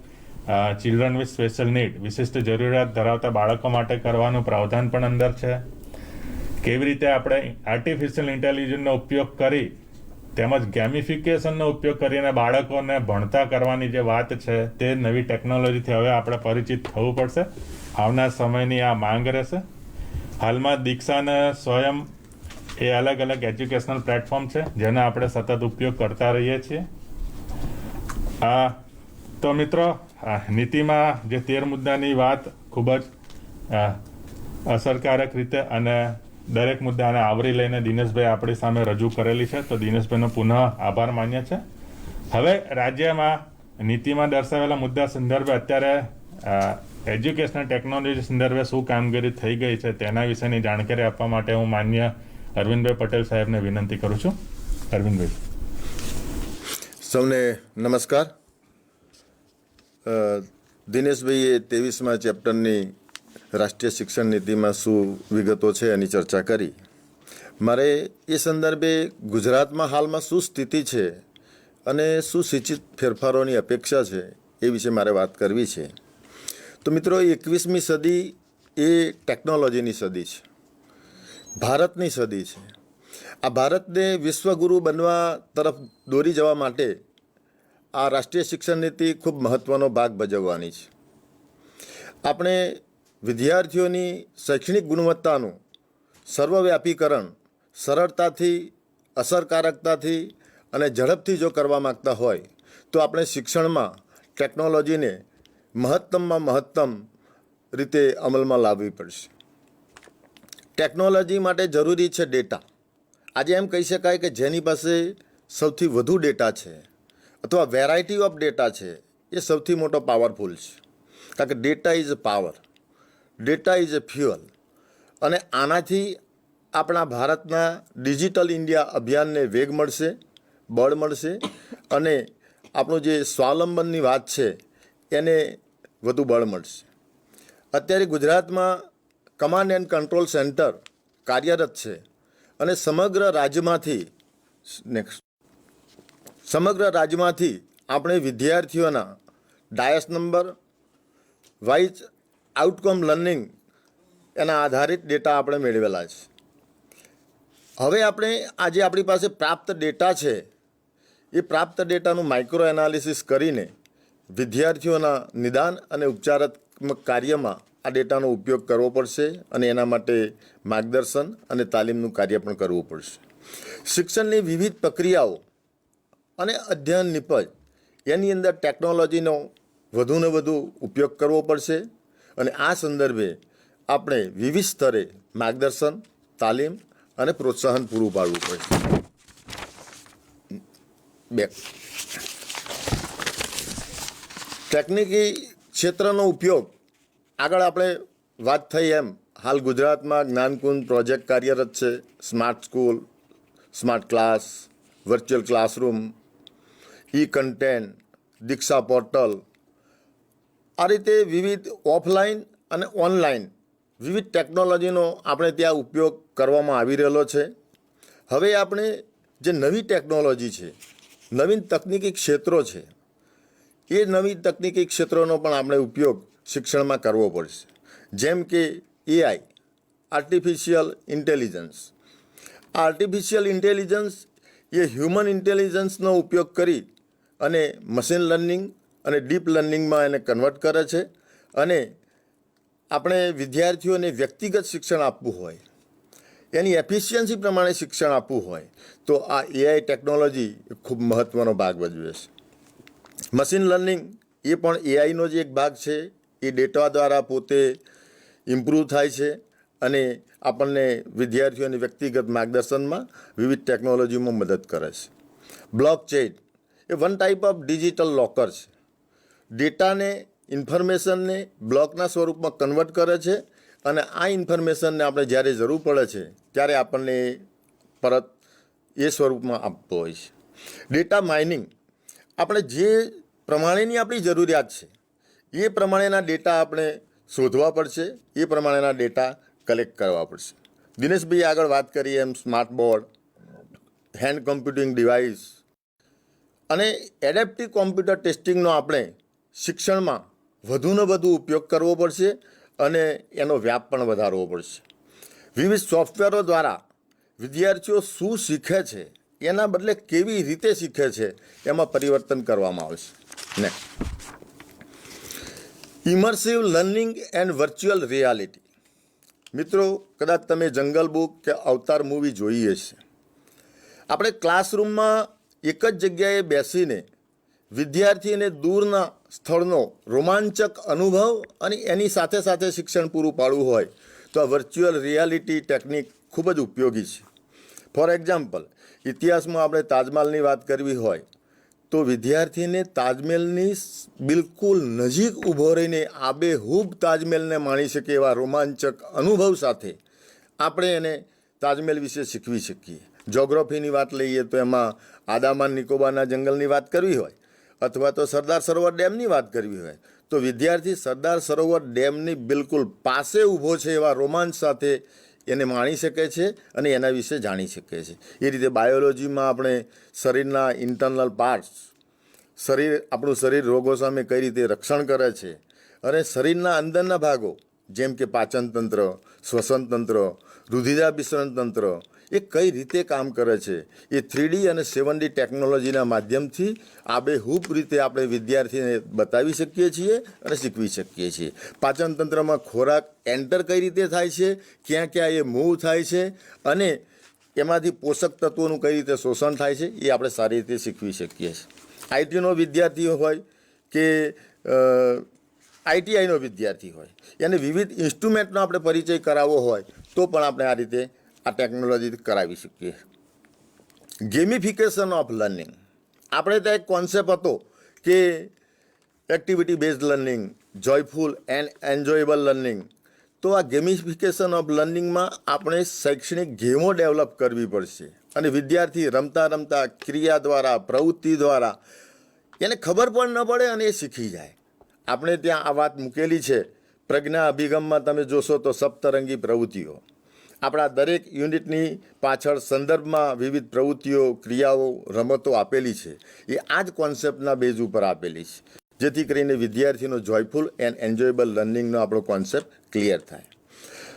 ચિલ્ડ્રન વિથ સ્પેશિયલ નીડ, વિશિષ્ટ જરૂરિયાત ધરાવતા બાળકો માટે કરવાનું પ્રાવધાન પણ અંદર છે. કેવી રીતે આપણે આર્ટિફિશિયલ ઇન્ટેલિજન્સનો ઉપયોગ કરી તેમજ ગેમિફિકેશનનો ઉપયોગ કરીને બાળકોને ભણતા કરવાની જે વાત છે તે નવી ટેકનોલોજીથી હવે આપણે પરિચિત થવું પડશે. આવનાર સમયની આ માંગ રહેશે. હાલમાં દીક્ષા અને સ્વયં એ અલગ અલગ એજ્યુકેશનલ પ્લેટફોર્મ છે જેનો આપણે સતત ઉપયોગ કરતા રહીએ છીએ. તો મિત્રો, નીતિમાં જે 13 મુદ્દાની વાત ખૂબ જ અસરકારક રીતે અને દરેક મુદ્દાને આવરી લઈને દિનેશભાઈ આપણી સામે રજૂ કરેલી છે. તો દિનેશભાઈનો પુનઃ આભાર માન્ય છે. હવે રાજ્યમાં નીતિમાં દર્શાવેલા મુદ્દા સંદર્ભે અત્યારે એજ્યુકેશનલ ટેકનોલોજી સંદર્ભે શું કામગીરી થઈ ગઈ છે તેના વિશેની જાણકારી આપવા માટે હું માન્ય અરવિંદભાઈ પટેલ સાહેબને વિનંતી કરું છું. અરવિંદભાઈ. સૌને નમસ્કાર. દિનેશભાઈએ 23મા ચેપ્ટરની રાષ્ટ્રીય શિક્ષણ નીતિમાં શું વિગતો છે એની ચર્ચા કરી. મારે એ સંદર્ભે ગુજરાતમાં હાલમાં શું સ્થિતિ છે અને શું સૂચિત ફેરફારોની અપેક્ષા છે એ વિશે મારે વાત કરવી છે. તો મિત્રો, 21મી સદી એ ટેકનોલોજીની સદી છે, ભારતની સદી છે. આ ભારતને વિશ્વગુરુ બનવા તરફ દોરી જવા માટે આ રાષ્ટ્રીય શિક્ષણ નીતિ ખૂબ મહત્ત્વનો ભાગ ભજવવાની છે. આપણે વિદ્યાર્થીઓની શૈક્ષણિક ગુણવત્તાનું સર્વવ્યાપીકરણ સરળતાથી, અસરકારકતાથી અને ઝડપથી જો કરવા માગતા હોય તો આપણે શિક્ષણમાં ટેકનોલોજીને મહત્તમમાં મહત્તમ રીતે અમલમાં લાવવી પડશે. ટેકનોલોજી માટે જરૂરી છે ડેટા. આજે એમ કહી શકાય કે જેની પાસે સૌથી વધુ ડેટા છે અથવા વેરાયટી ઓફ ડેટા છે એ સૌથી મોટો પાવરફુલ છે. કારણ કે data is a power, data is a fuel. અને આનાથી આપણા ભારતના ડિજિટલ ઇન્ડિયા અભિયાનને વેગ મળશે, બળ મળશે અને આપણું જે સ્વાવલંબનની વાત છે એને વધુ બળ મળશે. અત્યારે ગુજરાતમાં કમાન્ડ એન્ડ કંટ્રોલ સેન્ટર કાર્યરત છે અને સમગ્ર રાજ્યમાંથી આપણે વિદ્યાર્થીઓના DISE number, wise outcome learning એના આધારિત ડેટા આપણે મેળવેલા છે. હવે આપણે આજે આપણી પાસે પ્રાપ્ત ડેટા છે એ પ્રાપ્ત ડેટાનું માઇક્રો એનાલિસિસ કરીને વિદ્યાર્થીઓના નિદાન અને ઉપચારાત્મક કાર્યમાં આ ડેટાનો ઉપયોગ કરવો પડશે અને એના માટે માર્ગદર્શન અને તાલીમનું કાર્ય પણ કરવું પડશે. શિક્ષણની વિવિધ પ્રક્રિયાઓ અને અધ્યયન નિપજ એની અંદર ટેકનોલોજીનો વધુને વધુ ઉપયોગ કરવો પડશે અને આ સંદર્ભે આપણે વિવિધ સ્તરે માર્ગદર્શન, તાલીમ અને પ્રોત્સાહન પૂરું પાડવું પડશે. ટેકનિકી ક્ષેત્રનો ઉપયોગ આગળ આપણે વાત થઈ એમ હાલ ગુજરાતમાં જ્ઞાનકુંજ પ્રોજેક્ટ કાર્યરત છે. Smart school, smart class, virtual classroom, e content, Diksha portal, આ રીતે વિવિધ ઓફલાઈન અને ઓનલાઈન વિવિધ ટેકનોલોજીનો આપણે ત્યાં ઉપયોગ કરવામાં આવી રહેલો છે. હવે આપણે જે નવી ટેકનોલોજી છે, નવીન તકનીકી ક્ષેત્રો છે, એ નવી તકનીકી ક્ષેત્રોનો પણ આપણે ઉપયોગ શિક્ષણમાં કરવો પડશે. જેમ કે AI, artificial intelligence. Artificial intelligence એ હ્યુમન ઇન્ટેલિજન્સનો ઉપયોગ કરી અને મશીન લર્નિંગ અને ડીપ લર્નિંગમાં એને કન્વર્ટ કરે છે. અને આપણે વિદ્યાર્થીઓને વ્યક્તિગત શિક્ષણ આપવું હોય, એની એફિશિયન્સી પ્રમાણે શિક્ષણ આપવું હોય તો આ એઆઈ ટેકનોલોજી ખૂબ મહત્ત્વનો ભાગ ભજવે છે. મશીન લર્નિંગ એ પણ એઆઈનો જ એક ભાગ છે. એ ડેટા દ્વારા પોતે ઇમ્પ્રૂવ થાય છે અને આપણને વિદ્યાર્થીઓની વ્યક્તિગત માર્ગદર્શનમાં વિવિધ ટેકનોલોજીમાં મદદ કરે છે. બ્લોકચેઇન એ one type of digital locker છે. ડેટાને, ઇન્ફોર્મેશનને બ્લોકના સ્વરૂપમાં કન્વર્ટ કરે છે અને આ ઇન્ફોર્મેશનને આપણે જ્યારે જરૂર પડે છે ત્યારે આપણને પરત એ સ્વરૂપમાં આપતો હોય છે. ડેટા માઇનિંગ, આપણે જે પ્રમાણેની આપણી જરૂરિયાત છે એ પ્રમાણેના ડેટા આપણે શોધવા પડશે, એ પ્રમાણેના ડેટા કલેક્ટ કરવા પડશે. દિનેશભાઈ આગળ વાત કરીએ એમ smart board, hand computing device અને એડેપ્ટિવ કોમ્પ્યુટર ટેસ્ટિંગનો આપણે શિક્ષણમાં વધુને વધુ ઉપયોગ કરવો પડશે અને એનો વ્યાપ પણ વધારવો પડશે. વિવિધ સોફ્ટવેરો દ્વારા વિદ્યાર્થીઓ શું શીખે છે એના બદલે કેવી રીતે શીખે છે એમાં પરિવર્તન કરવામાં આવશે. ને immersive learning and virtual reality. મિત્રો, કદાચ તમે જંગલ બુક કે અવતાર મૂવી જોઈએ છે. આપણે ક્લાસરૂમમાં એક જ જગ્યાએ બેસીને વિદ્યાર્થીને દૂરના સ્થળનો રોમાંચક અનુભવ અને એની સાથે સાથે શિક્ષણ પૂરું પાડવું હોય તો આ વર્ચ્યુઅલ રિયાલિટી ટેકનિક ખૂબ જ ઉપયોગી છે. ફોર એક્ઝામ્પલ, ઇતિહાસમાં આપણે તાજમહેલની વાત કરવી હોય તો વિદ્યાર્થીને તાજમહેલની બિલકુલ નજીક ઊભો રહીને આબેહૂબ તાજમહેલને માણી શકે એવા રોમાંચક અનુભવ સાથે આપણે એને તાજમહેલ વિશે શીખવી શકીએ. જોગ્રાફીની વાત લઈએ તો એમાં આંદામાન નિકોબારના જંગલની વાત કરવી હોય અથવા તો સરદાર સરોવર ડેમની વાત કરવી હોય તો વિદ્યાર્થી સરદાર સરોવર ડેમની બિલકુલ પાસે ઊભો છે એવા રોમાંચ સાથે એને માણી શકે છે અને એના વિશે જાણી શકે છે. એ રીતે બાયોલોજીમાં આપણે શરીરના ઇન્ટરનલ પાર્ટ્સ, આપણું શરીર રોગો સામે કઈ રીતે રક્ષણ કરે છે અને શરીરના અંદરના ભાગો જેમ કે પાચન તંત્ર, શ્વસન તંત્ર, રુધિરાભિસરણ તંત્ર એ કઈ રીતે કામ કરે છે એ 3D અને 7D ટેકનોલોજીના માધ્યમથી આબેહૂબ રીતે આપણે વિદ્યાર્થીને બતાવી શકીએ છીએ અને શીખવી શકીએ છીએ. પાચન તંત્રમાં ખોરાક એન્ટર કઈ રીતે થાય છે, ક્યાં ક્યાં એ મૂવ થાય છે અને એમાંથી પોષક તત્વોનું કઈ રીતે શોષણ થાય છે એ આપણે સારી રીતે શીખવી શકીએ છીએ. આઈટીનો વિદ્યાર્થી હોય કે આઈટીઆઈનો વિદ્યાર્થી હોય એને વિવિધ ઇન્સ્ટ્રુમેન્ટનો આપણે પરિચય કરાવવો હોય તો પણ આપણે આ રીતે આ ટેકનોલોજી કરાવી શકીએ. ગેમિફિકેશન ઓફ લર્નિંગ, આપણે ત્યાં એક કોન્સેપ્ટ હતો કે activity based learning, joyful and enjoyable learning. તો આ ગેમિફિકેશન ઓફ લર્નિંગમાં આપણે શૈક્ષણિક ગેમો ડેવલપ કરવી પડશે અને વિદ્યાર્થી રમતા રમતા ક્રિયા દ્વારા, પ્રવૃત્તિ દ્વારા એને ખબર પણ ન પડે અને એ શીખી જાય. આપણે ત્યાં આ વાત મૂકેલી છે. પ્રજ્ઞા અભિગમમાં તમે જોશો તો સપ્તરંગી પ્રવૃત્તિઓ, આપણા દરેક યુનિટની પાછળ સંદર્ભમાં વિવિધ પ્રવૃત્તિઓ, ક્રિયાઓ, રમતો આપેલી છે. એ આ જ કોન્સેપ્ટના બેઝ ઉપર આપેલી છે જેથી કરીને વિદ્યાર્થીનો જોયફુલ એન્ડ એન્જોયેબલ લર્નિંગનો આપણો કોન્સેપ્ટ ક્લિયર થાય.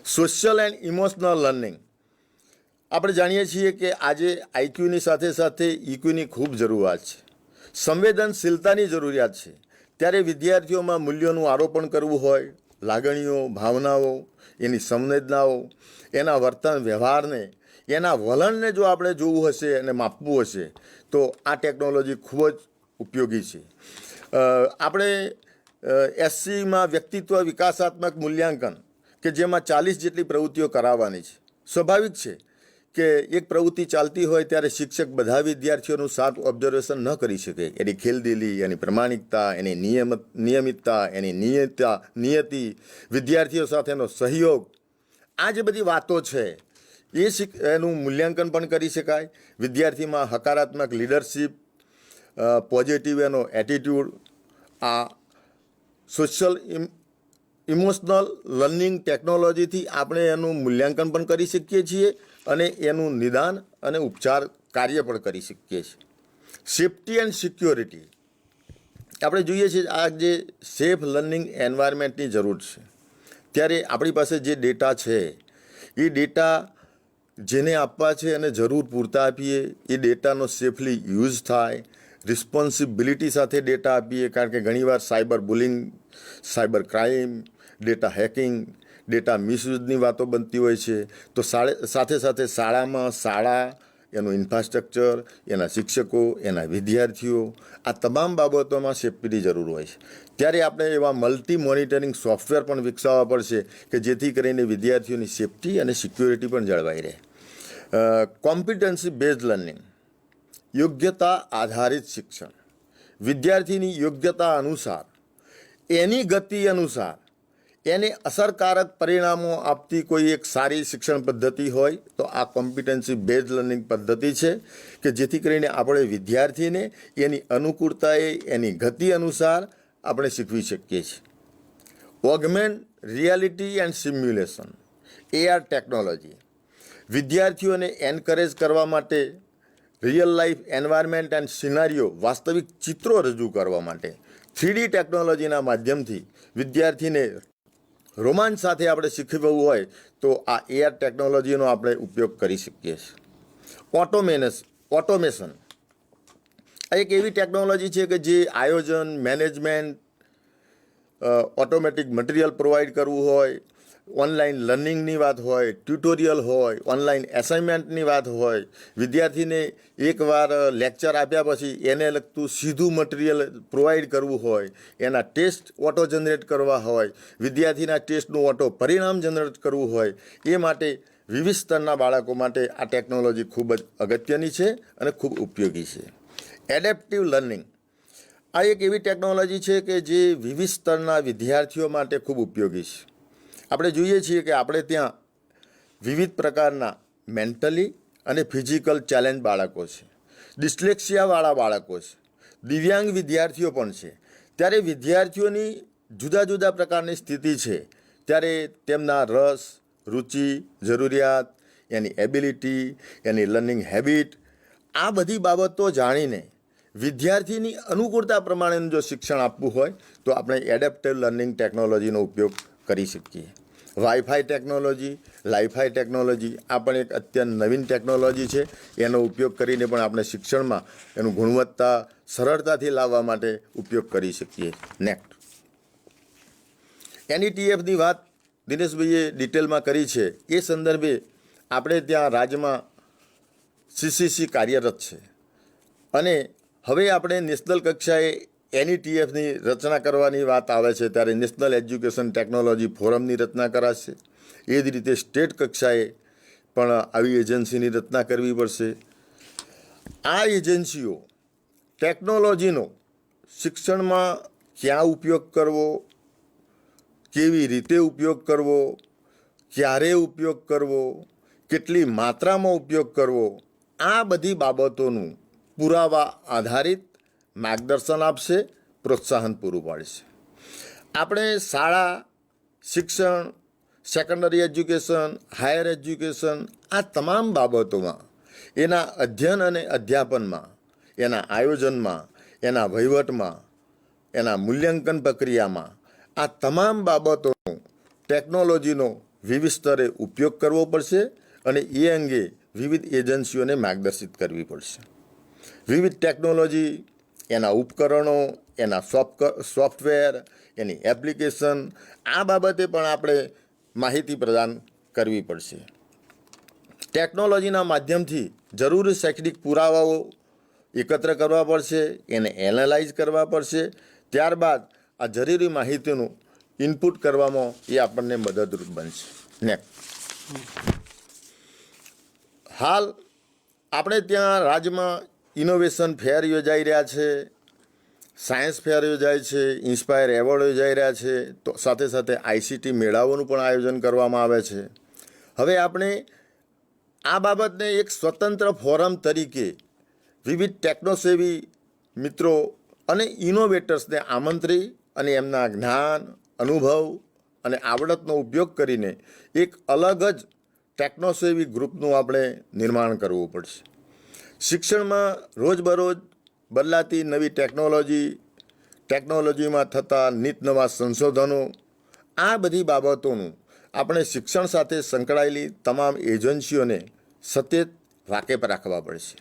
સોશિયલ એન્ડ ઇમોશનલ લર્નિંગ, આપણે જાણીએ છીએ કે આજે આઈક્યુની સાથે સાથે ઇક્યુની ખૂબ જરૂરિયાત છે, સંવેદનશીલતાની જરૂરિયાત છે. ત્યારે વિદ્યાર્થીઓમાં મૂલ્યોનું આરોપણ કરવું હોય, લાગણીઓ, ભાવનાઓ, એની સંવેદનાઓ, એના વર્તન વ્યવહારને, એના વલણને જો આપણે જોવું હશે અને માપવું હશે તો આ ટેકનોલોજી ખૂબ જ ઉપયોગી છે. આપણે એસસીમાં વ્યક્તિત્વ વિકાસાત્મક મૂલ્યાંકન કે જેમાં 40 જેટલી પ્રવૃત્તિઓ કરાવવાની છે. સ્વાભાવિક છે કે એક પ્રવૃત્તિ ચાલતી હોય ત્યારે શિક્ષક બધા વિદ્યાર્થીઓનું સાફ ઓબ્ઝર્વેશન ન કરી શકે. એની ખેલદિલી, એની પ્રમાણિકતા, એની નિયમિતતા, એની નિયતિ, વિદ્યાર્થીઓ સાથેનો સહયોગ, આ જે બધી વાતો છે એનું મૂલ્યાંકન પણ કરી શકાય. વિદ્યાર્થીમાં હકારાત્મક લીડરશિપ, પોઝિટિવ એનો એટીટ્યૂડ, આ સોશિયલ ઇમોશનલ લર્નિંગ ટેકનોલોજીથી આપણે એનું મૂલ્યાંકન પણ કરી શકીએ છીએ અને એનું નિદાન અને ઉપચાર કાર્ય પણ કરી શકીએ છીએ. સેફ્ટી એન્ડ સિક્યોરિટી આપણે જોઈએ છીએ આ જે સેફ લર્નિંગ એન્વાયરમેન્ટની જરૂર છે ત્યારે આપણી પાસે જે ડેટા છે એ ડેટા જેને આપવા છે અને જરૂર પૂરતા આપીએ, એ ડેટાનો સેફલી યુઝ થાય, રિસ્પોન્સિબિલિટી સાથે ડેટા આપીએ. કારણ કે ઘણીવાર cyber bullying, cyber crime, data hacking, data મિસયુઝની વાતો બનતી હોય છે. તો સાથે સાથે શાળા, એનું ઇન્ફ્રાસ્ટ્રક્ચર, એના શિક્ષકો, એના વિદ્યાર્થીઓ, આ તમામ બાબતોમાં સેફ્ટીની જરૂર હોય છે. ત્યારે આપણે એવા મલ્ટી મોનિટરિંગ સોફ્ટવેર પણ વિકસાવવા પડશે કે જેથી કરીને વિદ્યાર્થીઓની સેફ્ટી અને સિક્યોરિટી પણ જળવાઈ રહે. કોમ્પિટન્સી બેઝડ લર્નિંગ, યોગ્યતા આધારિત શિક્ષણ. વિદ્યાર્થીની યોગ્યતા અનુસાર, એની ગતિ અનુસાર એને અસરકારક પરિણામો આપતી કોઈ એક સારી શિક્ષણ પદ્ધતિ હોય તો આ કોમ્પિટન્સી બેઝડ લર્નિંગ પદ્ધતિ છે કે જેથી કરીને આપણે વિદ્યાર્થીને એની અનુકૂળતાએ, એની ગતિ અનુસાર આપણે શીખવી શકીએ છીએ. ઓગમેન્ટ reality and simulation, AR technology. વિદ્યાર્થીઓને એન્કરેજ કરવા માટે રિયલ લાઈફ એન્વાયરમેન્ટ એન્ડ સિનારીઓ, વાસ્તવિક ચિત્રો રજૂ કરવા માટે 3D ટેકનોલોજીના માધ્યમથી વિદ્યાર્થીને રોમાંચ સાથે આપણે શીખવવું હોય તો આ AR ટેકનોલોજીનો આપણે ઉપયોગ કરી શકીએ છીએ. ઓટોમેશન આ એક એવી ટેકનોલોજી છે કે જે આયોજન, મેનેજમેન્ટ, ઓટોમેટિક મટીરિયલ પ્રોવાઈડ કરવું હોય, ઓનલાઈન લર્નિંગની વાત હોય, ટ્યુટોરિયલ હોય, ઓનલાઈન એસાઇનમેન્ટની વાત હોય, વિદ્યાર્થીને એકવાર લેક્ચર આપ્યા પછી એને લગતું સીધું મટીરિયલ પ્રોવાઈડ કરવું હોય, એના ટેસ્ટ ઓટો જનરેટ કરવા હોય, વિદ્યાર્થીના ટેસ્ટનું ઓટો પરિણામ જનરેટ કરવું હોય, એ માટે વિવિધ સ્તરના બાળકો માટે આ ટેકનોલોજી ખૂબ જ અગત્યની છે અને ખૂબ ઉપયોગી છે. એડેપ્ટિવ લર્નિંગ આ એક એવી ટેકનોલોજી છે કે જે વિવિધ સ્તરના વિદ્યાર્થીઓ માટે ખૂબ ઉપયોગી છે. આપણે જોઈએ છીએ કે આપણે ત્યાં વિવિધ પ્રકારના મેન્ટલી અને ફિઝિકલ ચેલેન્જ બાળકો છે, ડિસ્લેક્સિયાવાળા બાળકો છે, દિવ્યાંગ વિદ્યાર્થીઓ પણ છે. ત્યારે વિદ્યાર્થીઓની જુદા જુદા પ્રકારની સ્થિતિ છે ત્યારે તેમના રસ, રુચિ, જરૂરિયાત, એની એબિલિટી, એની લર્નિંગ હેબિટ, આ બધી બાબતો જાણીને વિદ્યાર્થીની અનુકૂળતા પ્રમાણેનું જો શિક્ષણ આપવું હોય તો આપણે એડેપ્ટિવ લર્નિંગ ટેકનોલોજીનો ઉપયોગ કરી શકીએ. વાઈફાઈ ટેકનોલોજી, લાઈફાઈ ટેકનોલોજી આ પણ એક અત્યંત નવીન ટેકનોલોજી છે. એનો ઉપયોગ કરીને પણ આપણે શિક્ષણમાં એનું ગુણવત્તા સરળતાથી લાવવા માટે ઉપયોગ કરી શકીએ. નેક્સ્ટ, NETFની વાત દિનેશભાઈએ ડિટેલમાં કરી છે. એ સંદર્ભે આપણે ત્યાં રાજ્યમાં CCC કાર્યરત છે અને હવે આપણે નેશનલ કક્ષાએ NETFની રચના કરવાની વાત આવે છે ત્યારે નેશનલ એજ્યુકેશન ટેકનોલોજી ફોરમની રચના કરાશે. એ જ રીતે સ્ટેટ કક્ષાએ પણ આવી એજન્સીની રચના કરવી પડશે. આ એજન્સીઓ ટેકનોલોજીનો શિક્ષણમાં ક્યાં ઉપયોગ કરવો, કેવી રીતે ઉપયોગ કરવો, ક્યારે ઉપયોગ કરવો, કેટલી માત્રામાં ઉપયોગ કરવો, આ બધી બાબતોનું પુરાવા આધારિત માર્ગદર્શન આપશે, પ્રોત્સાહન પૂરું પાડશે. આપણે શાળા, શિક્ષણ, સેકન્ડરી એજ્યુકેશન, હાયર એજ્યુકેશન આ તમામ બાબતોમાં એના અધ્યયન અને અધ્યાપનમાં, એના આયોજનમાં, એના વહીવટમાં, એના મૂલ્યાંકન પ્રક્રિયામાં આ તમામ બાબતોનો ટેકનોલોજીનો વિવિધ સ્તરે ઉપયોગ કરવો પડશે અને એ અંગે વિવિધ એજન્સીઓને માર્ગદર્શિત કરવી પડશે. વિવિધ ટેકનોલોજી એના ઉપકરણો, એના સોફ્ટવેર, એની એપ્લિકેશન, આ બાબતે પણ આપણે માહિતી પ્રદાન કરવી પડશે. ટેકનોલોજીના માધ્યમથી જરૂરી શૈક્ષણિક પુરાવાઓ એકત્ર કરવા પડશે, એને એનાલાઇઝ કરવા પડશે. ત્યારબાદ આ જરૂરી માહિતીનું ઇનપુટ કરવામાં એ આપણને મદદરૂપ બનશે. હાલ આપણે ત્યાં રાજ્યમાં ઇનોવેશન ફેર યોજાઈ રહ્યા છે, સાયન્સ ફેર યોજાય છે, ઇન્સ્પાયર એવોર્ડ યોજાઈ રહ્યા છે, તો સાથે સાથે આઈસીટી મેળાઓનું પણ આયોજન કરવામાં આવે છે. હવે આપણે આ બાબતને એક સ્વતંત્ર ફોરમ તરીકે વિવિધ ટેકનોસેવી મિત્રો અને ઇનોવેટર્સને આમંત્રી અને એમના જ્ઞાન, અનુભવ અને આવડતનો ઉપયોગ કરીને એક અલગ જ ટેકનોસેવી ગ્રુપનું આપણે નિર્માણ કરવું પડશે. શિક્ષણમાં રોજબરોજ બદલાતી નવી ટેકનોલોજીમાં થતા નિત નવા સંશોધનો, આ બધી બાબતોનું આપણે શિક્ષણ સાથે સંકળાયેલી તમામ એજન્સીઓને સતત વાકેફ રાખવા પડશે.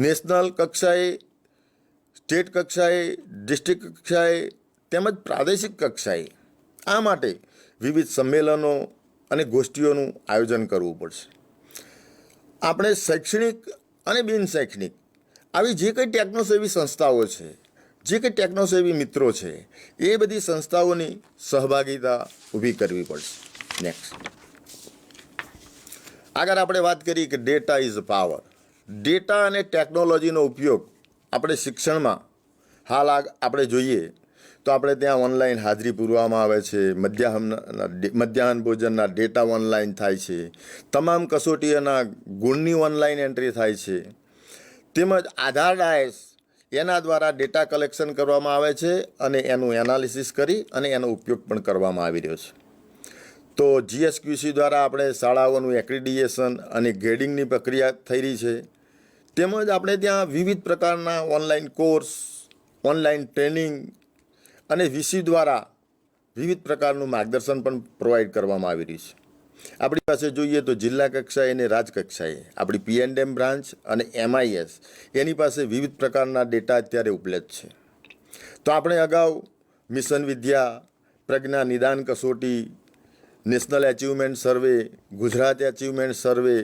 નેશનલ કક્ષાએ, સ્ટેટ કક્ષાએ, ડિસ્ટ્રિક્ટ કક્ષાએ તેમજ પ્રાદેશિક કક્ષાએ આ માટે વિવિધ સંમેલનો અને ગોષ્ઠીઓનું આયોજન કરવું પડશે. આપણે શૈક્ષણિક અને બિન શૈક્ષણિક આવી જે કંઈ ટેકનોસેવી સંસ્થાઓ છે, જે કંઈ ટેકનોસેવી મિત્રો છે, એ બધી સંસ્થાઓની સહભાગિતા ઊભી કરવી પડશે. નેક્સ્ટ આગળ આપણે વાત કરી કે ડેટા ઇઝ પાવર. ડેટા અને ટેકનોલોજીનો ઉપયોગ આપણે શિક્ષણમાં હાલ આપણે જોઈએ તો આપણે ત્યાં ઓનલાઈન હાજરી પૂરવામાં આવે છે, મધ્યાહન ભોજનના ડેટા ઓનલાઈન થાય છે, તમામ કસોટીઓના ગુણની ઓનલાઈન એન્ટ્રી થાય છે, તેમજ આધાર ડાયસ એના દ્વારા ડેટા કલેક્શન કરવામાં આવે છે અને એનું એનાલિસિસ કરી અને એનો ઉપયોગ પણ કરવામાં આવી રહ્યો છે. તો GSQC દ્વારા આપણે શાળાઓનું એક્રેડિટેશન અને ગ્રેડિંગની પ્રક્રિયા થઈ રહી છે. તેમજ આપણે ત્યાં વિવિધ પ્રકારના ઓનલાઈન કોર્સ, ઓનલાઈન ટ્રેનિંગ અને VC દ્વારા વિવિધ પ્રકારનું માર્ગદર્શન પણ પ્રોવાઈડ કરવામાં આવી રહ્યું છે. આપણી પાસે જોઈએ તો જિલ્લા કક્ષાએ અને રાજકક્ષાએ આપણી P&M બ્રાન્ચ અને MIS એની પાસે વિવિધ પ્રકારના ડેટા અત્યારે ઉપલબ્ધ છે. તો આપણે અગાઉ મિશન વિદ્યા, પ્રજ્ઞા નિદાન કસોટી, નેશનલ એચિવમેન્ટ સર્વે, ગુજરાત એચિવમેન્ટ સર્વે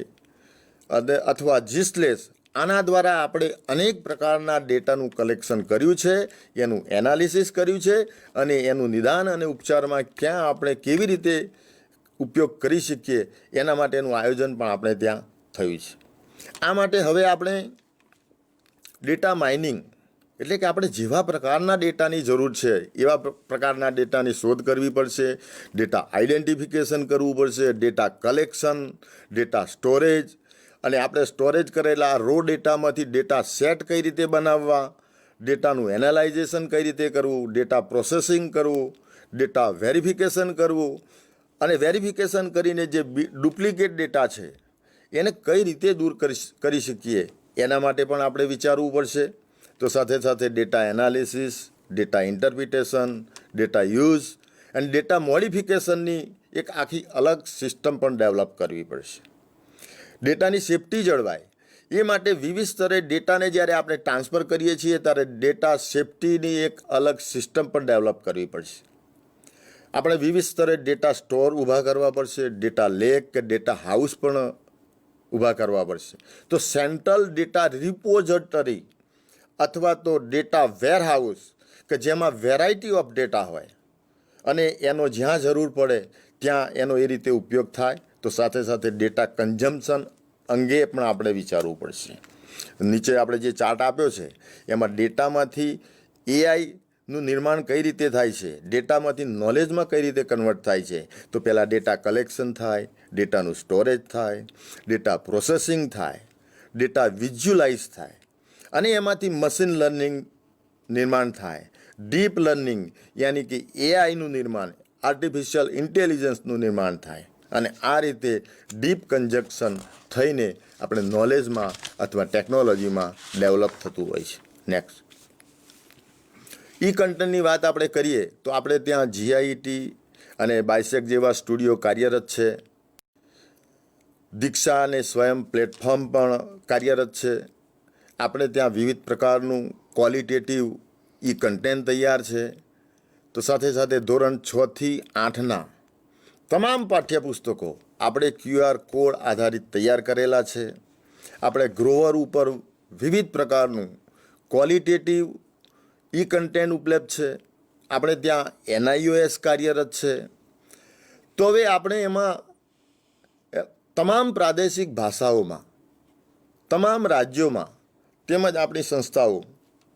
અથવા GSLES આના દ્વારા આપણે અનેક પ્રકારના ડેટાનું કલેક્શન કર્યું છે, એનું એનાલિસિસ કર્યું છે અને એનું નિદાન અને ઉપચારમાં ક્યાં આપણે કેવી રીતે ઉપયોગ કરી શકીએ એના માટેનું આયોજન પણ આપણે ત્યાં થયું છે. આ માટે હવે આપણે ડેટા માઇનિંગ એટલે કે આપણે જેવા પ્રકારના ડેટાની જરૂર છે એવા પ્રકારના ડેટાની શોધ કરવી પડશે, ડેટા આઇડેન્ટિફિકેશન કરવું પડશે, ડેટા કલેક્શન, ડેટા સ્ટોરેજ અને આપણે સ્ટોરેજ કરેલા રો ડેટામાંથી ડેટા સેટ કઈ રીતે બનાવવા, ડેટાનું એનાલાઇઝેશન કઈ રીતે કરવું, ડેટા પ્રોસેસિંગ કરવું, ડેટા વેરિફિકેશન કરવું અને વેરિફિકેશન કરીને જે ડુપ્લિકેટ ડેટા છે એને કઈ રીતે દૂર કરી શકીએ એના માટે પણ આપણે વિચારવું પડશે. તો સાથે સાથે data analysis, data interpretation, data use અને ડેટા મોડિફિકેશનની એક આખી અલગ સિસ્ટમ પણ ડેવલપ કરવી પડશે. ડેટાની સેફટી જળવાય એ માટે વિવિધ સ્તરે ડેટાને જ્યારે આપણે ટ્રાન્સફર કરીએ છીએ ત્યારે ડેટા સેફટીની એક અલગ સિસ્ટમ પણ ડેવલપ કરવી પડશે. આપણે વિવિધ સ્તરે ડેટા સ્ટોર ઊભા કરવા પડશે, ડેટા લેક કે ડેટા હાઉસ પણ ઊભા કરવા પડશે. તો સેન્ટ્રલ ડેટા રિપોઝિટરી અથવા તો ડેટા વેરહાઉસ કે જેમાં વેરાયટી ઓફ ડેટા હોય અને એનો જ્યાં જરૂર પડે ત્યાં એનો એ રીતે ઉપયોગ થાય. તો સાથે સાથે ડેટા કન્ઝમ્પશન અંગે પણ આપણે વિચારવું પડશે. નીચે આપણે જે ચાર્ટ આપ્યો છે એમાં ડેટામાંથી AIનું નિર્માણ કઈ રીતે થાય છે, ડેટામાંથી નોલેજમાં કઈ રીતે કન્વર્ટ થાય છે. તો પહેલાં ડેટા કલેક્શન થાય, ડેટાનું સ્ટોરેજ થાય, ડેટા પ્રોસેસિંગ થાય, ડેટા વિઝ્યુલાઇઝ થાય અને એમાંથી મશીન લર્નિંગ નિર્માણ થાય, ડીપ લર્નિંગ યાની કે AIનું નિર્માણ, આર્ટિફિશિયલ ઇન્ટેલિજન્સનું નિર્માણ થાય અને આ રીતે ડીપ કન્જક્શન થઈને આપણે નોલેજમાં અથવા ટેકનોલોજીમાં ડેવલપ થતું હોય છે. નેક્સ્ટ કન્ટેન્ટની વાત આપણે કરીએ તો આપણે ત્યાં GIET અને બાયસેક જેવા સ્ટુડિયો કાર્યરત છે. દીક્ષા અને સ્વયં પ્લેટફોર્મ પણ કાર્યરત છે આપણે ત્યાં વિવિધ પ્રકારનું ક્વોલિટેટિવ ઈ કન્ટેન્ટ તૈયાર છે. તો સાથે સાથે ધોરણ 6 થી 8ના તમામ પાઠ્યપુસ્તકો આપણે QR કોડ આધારિત તૈયાર કરેલા છે. આપણે ગ્રોવર ઉપર વિવિધ પ્રકારનું ક્વોલિટેટિવ ઈ કન્ટેન્ટ ઉપલબ્ધ છે. આપણે ત્યાં NIOS કાર્યરત છે. તો હવે આપણે એમાં તમામ પ્રાદેશિક ભાષાઓમાં તમામ રાજ્યોમાં તેમજ આપણી સંસ્થાઓ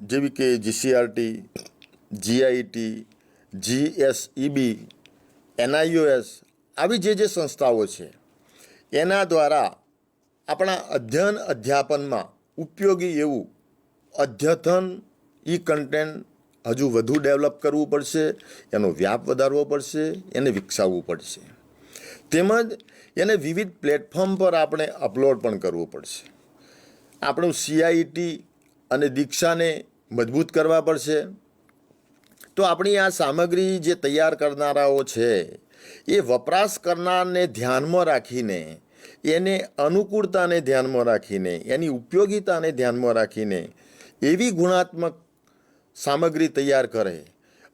જેવી કે GCRT, GIT, GSEB, NIOS આવી જે સંસ્થાઓ છે એના દ્વારા આપણા અધ્યયન અધ્યાપનમાં ઉપયોગી એવું અદ્યતન ઈ કન્ટેન્ટ હજુ વધુ ડેવલપ કરવું પડશે, એનો વ્યાપ વધારવો પડશે, એને વિકસાવવું પડશે, તેમજ એને વિવિધ પ્લેટફોર્મ પર આપણે અપલોડ પણ કરવું પડશે. આપણું CIT અને દીક્ષાને મજબૂત કરવા પડશે. તો આપણી આ સામગ્રી જે તૈયાર કરનારાઓ છે એ વપરાશ કરનારને ધ્યાનમાં રાખીને, એને અનુકૂળતાને ધ્યાનમાં રાખીને, એની ઉપયોગિતાને ધ્યાનમાં રાખીને એવી ગુણાત્મક સામગ્રી તૈયાર કરે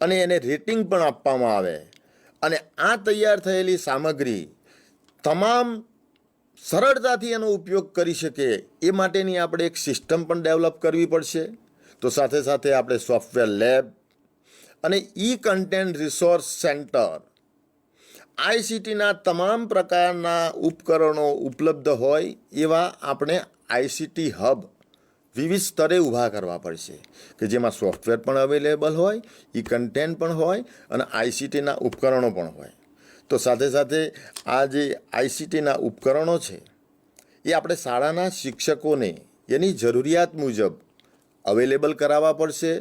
અને એને રેટિંગ પણ આપવામાં આવે. અને આ તૈયાર થયેલી સામગ્રી તમામ સરળતાથી એનો ઉપયોગ કરી શકે એ માટેની આપણે એક સિસ્ટમ પણ ડેવલપ કરવી પડશે. તો સાથે સાથે આપણે સોફ્ટવેર લેબ અને ઈ કન્ટેન્ટ રિસોર્સ સેન્ટર, ICTના તમામ પ્રકારના ઉપકરણો ઉપલબ્ધ હોય એવા આપણે ICT હબ વિવિધ સ્તરે ઊભા કરવા પડશે કે જેમાં સોફ્ટવેર પણ અવેલેબલ હોય, ઈ કન્ટેન્ટ પણ હોય અને ICTના ઉપકરણો પણ હોય. તો સાથે સાથે આ જે ICTના ઉપકરણો છે એ આપણે શાળાના શિક્ષકોને એની જરૂરિયાત મુજબ અવેલેબલ કરાવવા પડશે.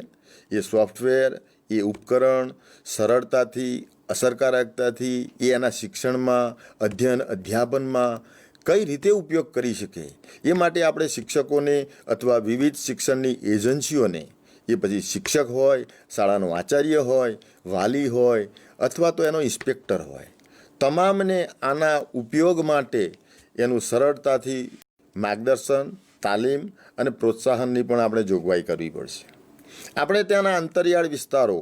એ સોફ્ટવેર, એ ઉપકરણ સરળતાથી, અસરકારકતાથી એ એના શિક્ષણમાં, અધ્યયન અધ્યાપનમાં કઈ રીતે ઉપયોગ કરી શકે એ માટે આપણે શિક્ષકોને અથવા વિવિધ શિક્ષણની એજન્સીઓને, એ પછી શિક્ષક હોય, શાળાનો આચાર્ય હોય, વાલી હોય અથવા તો એનો ઇન્સ્પેક્ટર હોય, તમામને આના ઉપયોગ માટે એનું સરળતાથી માર્ગદર્શન, તાલીમ અને પ્રોત્સાહનની પણ આપણે જોગવાઈ કરવી પડશે. આપણે ત્યાંના અંતરિયાળ વિસ્તારો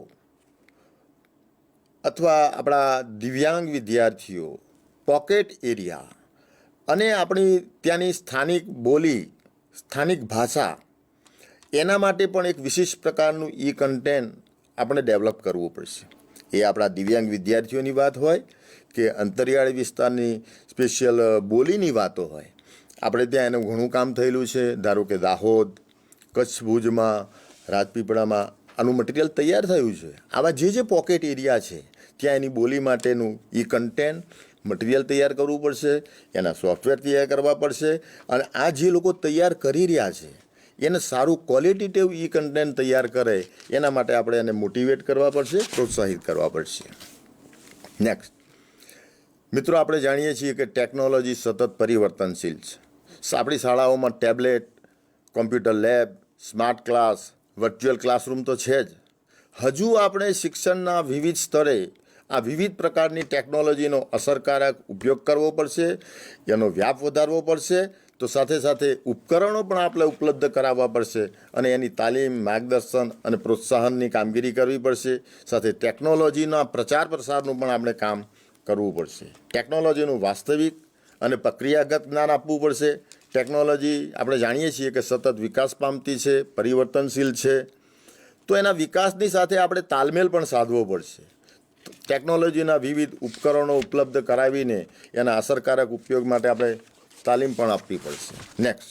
અથવા આપણા દિવ્યાંગ વિદ્યાર્થીઓ, પોકેટ એરિયા અને આપણી ત્યાંની સ્થાનિક બોલી, સ્થાનિક ભાષા, એના માટે પણ એક વિશિષ્ટ પ્રકારનું ઈ કન્ટેન્ટ આપણે ડેવલપ કરવું પડશે. એ આપણા દિવ્યાંગ વિદ્યાર્થીઓની વાત હોય કે અંતરિયાળી વિસ્તારની સ્પેશિયલ બોલીની વાતો હોય. આપણે ત્યાં એનું ઘણું કામ થયેલું છે. ધારો કે દાહોદ, કચ્છ, ભુજમાં, રાજપીપળામાં આનું મટીરિયલ તૈયાર થયું છે. આવા જે પોકેટ એરિયા છે ત્યાં એની બોલી માટેનું ઈ કન્ટેન્ટ મટીરિયલ તૈયાર કરવું પડશે, એના સોફ્ટવેર તૈયાર કરવા પડશે અને આ જે લોકો તૈયાર કરી રહ્યા છે એને સારું ક્વોલિટેટિવ ઈ કન્ટેન્ટ તૈયાર કરે એના માટે આપણે એને મોટિવેટ કરવા પડશે, પ્રોત્સાહિત કરવા પડશે. નેક્સ્ટ મિત્રો, આપણે જાણીએ છીએ કે ટેકનોલોજી સતત પરિવર્તનશીલ છે. આપણી શાળાઓમાં tablet, computer lab, smart class, virtual classroom તો છે જ. હજુ આપણે શિક્ષણના વિવિધ સ્તરે આ વિવિધ પ્રકારની ટેકનોલોજીનો અસરકારક ઉપયોગ કરવો પડશે, એનો વ્યાપ વધારવો પડશે. તો સાથે સાથે ઉપકરણો પણ આપણે ઉપલબ્ધ કરાવવા પડશે અને એની તાલીમ, માર્ગદર્શન અને પ્રોત્સાહનની કામગીરી કરવી પડશે. સાથે ટેકનોલોજીના પ્રચાર પ્રસારનું પણ આપણે કામ કરવું પડશે. ટેકનોલોજીનું વાસ્તવિક અને પ્રક્રિયાગત જ્ઞાન આપવું પડશે. ટેકનોલોજી આપણે જાણીએ છીએ કે સતત વિકાસ પામતી છે, પરિવર્તનશીલ છે. તો એના વિકાસની સાથે આપણે તાલમેલ પણ સાધવો પડશે. ટેકનોલોજીના વિવિધ ઉપકરણો ઉપલબ્ધ કરાવીને એના અસરકારક ઉપયોગ માટે આપણે તાલીમ પણ આપવી પડશે. નેક્સ્ટ,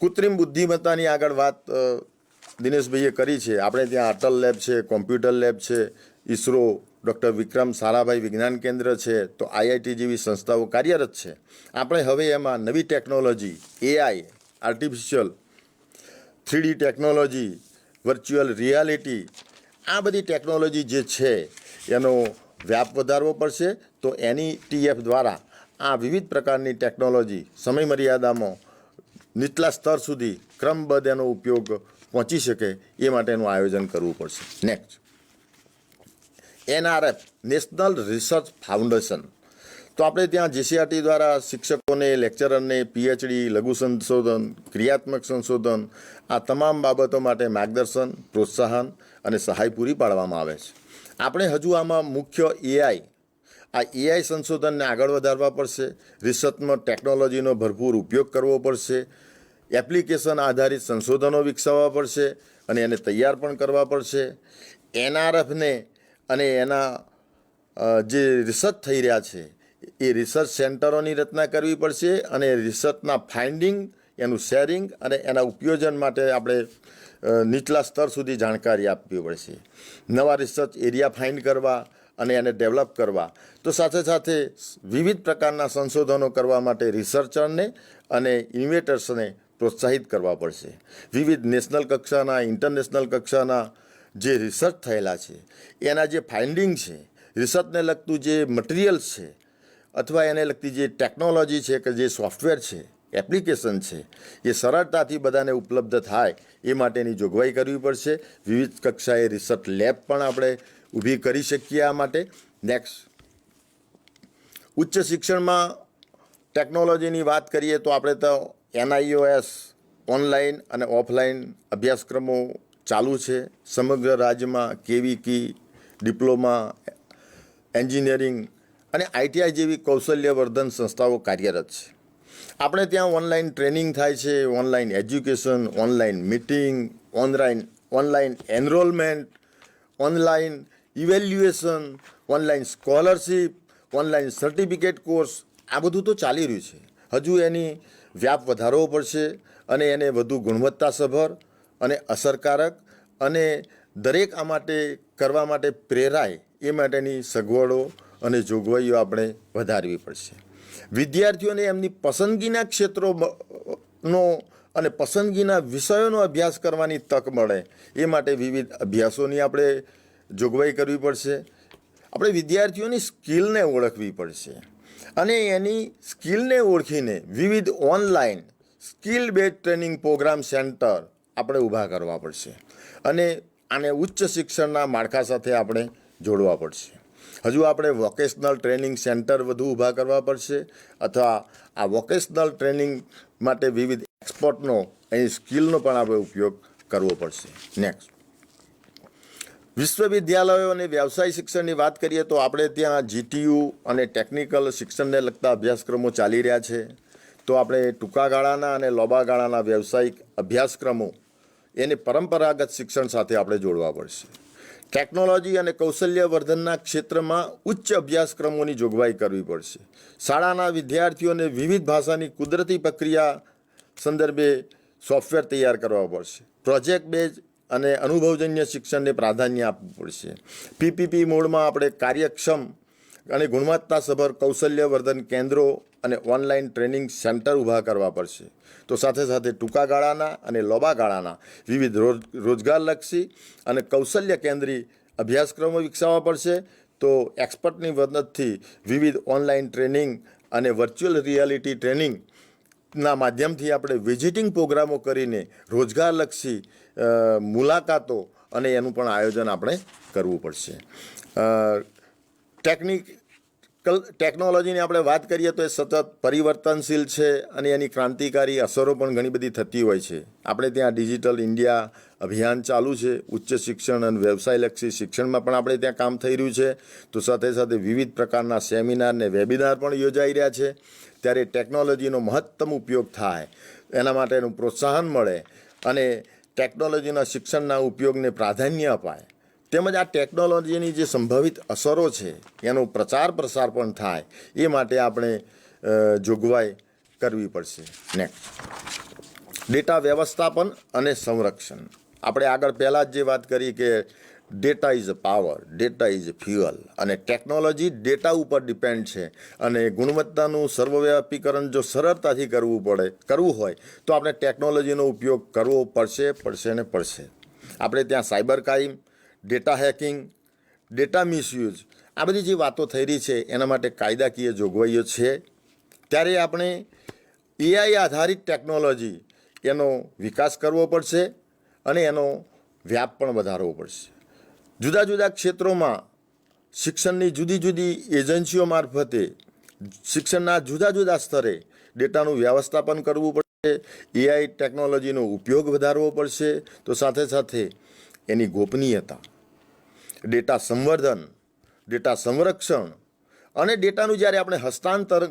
કૃત્રિમ બુદ્ધિમત્તાની આગળ વાત દિનેશભાઈએ કરી છે. આપણે ત્યાં અટલ લેબ છે, કોમ્પ્યુટર લેબ છે, ISRO, ડૉક્ટર વિક્રમ સારાભાઈ વિજ્ઞાન કેન્દ્ર છે, તો IIT જેવી સંસ્થાઓ કાર્યરત છે. આપણે હવે એમાં નવી technology, AI, artificial, 3D technology, virtual reality, આ બધી ટેકનોલોજી જે છે એનો વ્યાપ વધારવો પડશે. તો NETF દ્વારા આ વિવિધ પ્રકારની ટેકનોલોજી સમય મર્યાદામાં નીચલા સ્તર સુધી ક્રમબદ્ધ એનો ઉપયોગ પહોંચી શકે એ માટેનું આયોજન કરવું પડશે. Next, NRF, national research foundation, તો આપણે ત્યાં જીસીઆરટી દ્વારા શિક્ષકોને, લેક્ચરરને પીએચડી, લઘુ સંશોધન, ક્રિયાત્મક સંશોધન આ તમામ બાબતો માટે માર્ગદર્શન, પ્રોત્સાહન અને સહાય પૂરી પાડવામાં આવે છે. આપણે હજુ આમાં મુખ્ય એઆઈ સંશોધનને આગળ વધારવા પડશે. રિસર્ચમાં ટેકનોલોજીનો ભરપૂર ઉપયોગ કરવો પડશે. એપ્લિકેશન આધારિત સંશોધનો વિકસાવવા પડશે અને એને તૈયાર પણ કરવા પડશે. એનઆરએફને અને એના જે રિસર્ચ થઈ રહ્યા છે એ રિસર્ચ સેન્ટરોની રચના કરવી પડશે અને રિસર્ચના ફાઇન્ડિંગ, એનું શેરિંગ અને એના ઉપયોજન માટે આપણે નીચલા સ્તર સુધી જાણકારી આપવી પડશે. નવા રિસર્ચ એરિયા ફાઇન્ડ કરવા અને એને ડેવલપ કરવા. તો સાથે સાથે વિવિધ પ્રકારના સંશોધનો કરવા માટે રિસર્ચરને અને ઇન્વેટર્સને પ્રોત્સાહિત કરવા પડશે. વિવિધ નેશનલ કક્ષાના, ઇન્ટરનેશનલ કક્ષાના જે રિસર્ચ થયેલા છે એના જે ફાઇન્ડિંગ છે, રિસર્ચને લગતું જે મટીરિયલ્સ છે અથવા એને લગતી જે ટેકનોલોજી છે કે જે સોફ્ટવેર છે, એપ્લિકેશન છે, એ સરળતાથી બધાને ઉપલબ્ધ થાય એ માટેની જોગવાઈ કરવી પડશે. વિવિધ કક્ષાએ રિસર્ચ લેબ પણ આપણે ઊભી કરી શકીએ આ માટે. નેક્સ્ટ, ઉચ્ચ શિક્ષણમાં ટેકનોલોજીની વાત કરીએ તો આપણે તો NIOS ઓનલાઈન અને ઓફલાઈન અભ્યાસક્રમો ચાલુ છે. સમગ્ર રાજ્યમાં કેવીકી, ડિપ્લોમા, એન્જિનિયરિંગ અને ITI જેવી કૌશલ્યવર્ધન સંસ્થાઓ કાર્યરત છે. આપણે ત્યાં ઓનલાઈન ટ્રેનિંગ થાય છે, online education, online meeting, online enrolment, online evaluation, online scholarship, online certificate course, આ બધું તો ચાલી રહ્યું છે. હજુ એની વ્યાપ વધારવો પડશે અને એને વધુ ગુણવત્તાસભર અને અસરકારક અને દરેક આ માટે કરવા માટે પ્રેરાય એ માટેની સગવડો અને જોગવાઈઓ આપણે વધારવી પડશે. વિદ્યાર્થીઓને એમની પસંદગીના ક્ષેત્રોનો અને પસંદગીના વિષયોનો અભ્યાસ કરવાની તક મળે એ માટે વિવિધ અભ્યાસોની આપણે જોગવાઈ કરવી પડશે. આપણે વિદ્યાર્થીઓની સ્કિલને ઓળખવી પડશે અને એની સ્કિલને ઓળખીને વિવિધ online skill base training programme centre આપણે ઊભા કરવા પડશે અને આને ઉચ્ચ શિક્ષણના માળખા સાથે આપણે જોડવા પડશે. હજુ આપણે વોકેશનલ ટ્રેનિંગ સેન્ટર વધુ ઊભા કરવા પડશે અથવા આ વોકેશનલ ટ્રેનિંગ માટે વિવિધ એક્સપર્ટનો એની સ્કિલનો પણ આપણે ઉપયોગ કરવો પડશે. નેક્સ્ટ, વિશ્વવિદ્યાલયો અને વ્યવસાય શિક્ષણની વાત કરીએ તો આપણે ત્યાં GTU અને ટેકનિકલ શિક્ષણને લગતા અભ્યાસક્રમો ચાલી રહ્યા છે. તો આપણે ટૂંકા ગાળાના અને લાંબા ગાળાના વ્યવસાયિક અભ્યાસક્રમો એને પરંપરાગત શિક્ષણ સાથે આપણે જોડવા પડશે. ટેકનોલોજી અને કૌશલ્યવર્ધનના ક્ષેત્રમાં ઉચ્ચ અભ્યાસક્રમોની જોગવાઈ કરવી પડશે. શાળાના વિદ્યાર્થીઓને વિવિધ ભાષાની કુદરતી પ્રક્રિયા સંદર્ભે સોફ્ટવેર તૈયાર કરવા પડશે. પ્રોજેક્ટ બેઝ અને અનુભવજન્ય શિક્ષણને પ્રાધાન્ય આપવું પડશે. PPP મોડમાં આપણે કાર્યક્ષમ અને ગુણવત્તાસભર કૌશલ્યવર્ધન કેન્દ્રો અને ઓનલાઈન ટ્રેનિંગ સેન્ટર ઊભા કરવા પડશે. તો સાથે સાથે ટૂંકા ગાળાના અને લાંબા ગાળાના વિવિધ રોજગારલક્ષી અને કૌશલ્ય કેન્દ્રી અભ્યાસક્રમો વિકસાવવા પડશે. તો એક્સપર્ટની મદદથી વિવિધ ઓનલાઈન ટ્રેનિંગ અને વર્ચ્યુઅલ રિયાલિટી ટ્રેનિંગના માધ્યમથી આપણે વિઝિટિંગ પ્રોગ્રામો કરીને રોજગારલક્ષી મુલાકાતો અને એનું પણ આયોજન આપણે કરવું પડશે. ટેકનોલોજીની આપણે વાત કરીએ તો એ સતત પરિવર્તનશીલ છે અને એની ક્રાંતિકારી અસરો પણ ઘણી બધી થતી હોય છે. આપણે ત્યાં ડિજિટલ ઇન્ડિયા અભિયાન ચાલુ છે. ઉચ્ચ શિક્ષણ અને વ્યવસાયલક્ષી શિક્ષણમાં પણ આપણે ત્યાં કામ થઈ રહ્યું છે. તો સાથે સાથે વિવિધ પ્રકારના સેમિનાર ને વેબિનાર પણ યોજાઈ રહ્યા છે. ત્યારે ટેકનોલોજીનો મહત્તમ ઉપયોગ થાય એના માટેનું પ્રોત્સાહન મળે અને ટેકનોલોજીના શિક્ષણના ઉપયોગને પ્રાધાન્ય અપાય તેમજ આ ટેકનોલોજીની જે સંભવિત અસરો છે એનો પ્રચાર પ્રસાર પણ થાય એ માટે આપણે જોગવાઈ કરવી પડશે. નેક્સ્ટ, ડેટા વ્યવસ્થાપન અને સંરક્ષણ. આપણે આગળ પહેલાં જ જે વાત કરી કે data is a power, data is a fuel અને ટેકનોલોજી ડેટા ઉપર ડિપેન્ડ છે અને ગુણવત્તાનું સર્વવ્યાપીકરણ જો સરળતાથી કરવું હોય તો આપણે ટેકનોલોજીનો ઉપયોગ કરવો પડશે. આપણે ત્યાં cyber crime, data hacking, data misuse આ બધી જે વાતો થઈ રહી છે એના માટે કાયદાકીય જોગવાઈઓ છે. ત્યારે આપણે AI આધારિત ટેકનોલોજી એનો વિકાસ કરવો પડશે અને એનો વ્યાપ પણ વધારવો પડશે. જુદા જુદા ક્ષેત્રોમાં શિક્ષણની જુદી જુદી એજન્સીઓ મારફતે શિક્ષણના જુદા જુદા સ્તરે ડેટાનું વ્યવસ્થાપન કરવું પડશે, એઆઈ ટેકનોલોજીનો ઉપયોગ વધારવો પડશે, તો સાથે સાથે એની ગોપનીયતા, ડેટા સંવર્ધન, ડેટા સંરક્ષણ અને ડેટાનું જ્યારે આપણે હસ્તાંતર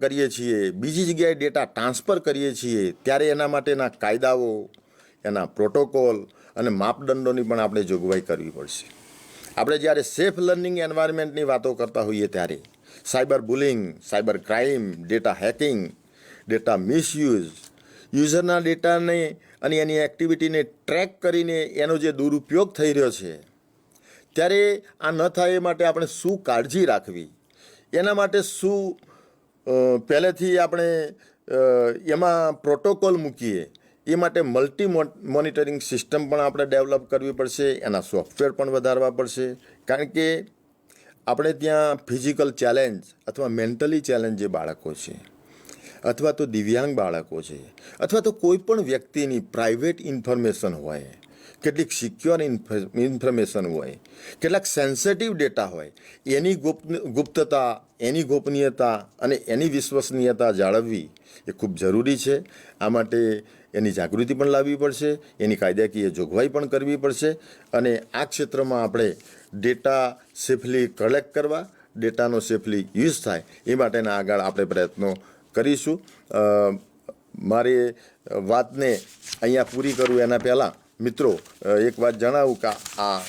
કરીએ છીએ, બીજી જગ્યાએ ડેટા ટ્રાન્સફર કરીએ છીએ, ત્યારે એના માટેના કાયદાઓ, એના પ્રોટોકોલ અને માપદંડોની પણ આપણે જોગવાઈ કરવી પડશે. આપણે જ્યારે સેફ લર્નિંગ એન્વાયરમેન્ટની વાતો કરતા હોઈએ ત્યારે cyber bullying, cyber crime, data hacking, data misuse, યુઝરના ડેટાને અને એની એક્ટિવિટીને ટ્રેક કરીને એનો જે દુરુપયોગ થઈ રહ્યો છે, ત્યારે આ ન થાય એ માટે આપણે શું કાળજી રાખવી, એના માટે શું પહેલેથી આપણે એમાં પ્રોટોકોલ મૂકીએ, એ માટે મલ્ટી મોનિટરિંગ સિસ્ટમ પણ આપણે ડેવલપ કરવી પડશે, એના સોફ્ટવેર પણ વધારવા પડશે. કારણ કે આપણે ત્યાં ફિઝિકલ ચેલેન્જ અથવા મેન્ટલી ચેલેન્જ જે બાળકો છે, અથવા તો દિવ્યાંગ બાળકો છે, અથવા તો કોઈ પણ વ્યક્તિની પ્રાઇવેટ ઇન્ફોર્મેશન હોય, કેટલીક સિક્યોર ઇન્ફોર્મેશન હોય, કેટલાક સેન્સિટિવ ડેટા હોય, એની ગુપ્તતા, એની ગોપનીયતા અને એની વિશ્વસનીયતા જાળવવી એ ખૂબ જરૂરી છે. આ માટે એની જાગૃતિ પણ લાવવી પડશે, એની કાયદાકીય જોગવાઈ પણ કરવી પડશે અને આ ક્ષેત્રમાં આપણે ડેટા સેફલી કલેક્ટ કરવા, ડેટાનો સેફલી યુઝ થાય એ માટેના આગળ આપણે પ્રયત્નો કરીશું. મારી વાતને અહીંયા પૂરી કરું એના પહેલાં મિત્રો એક વાત જણાવું કે આ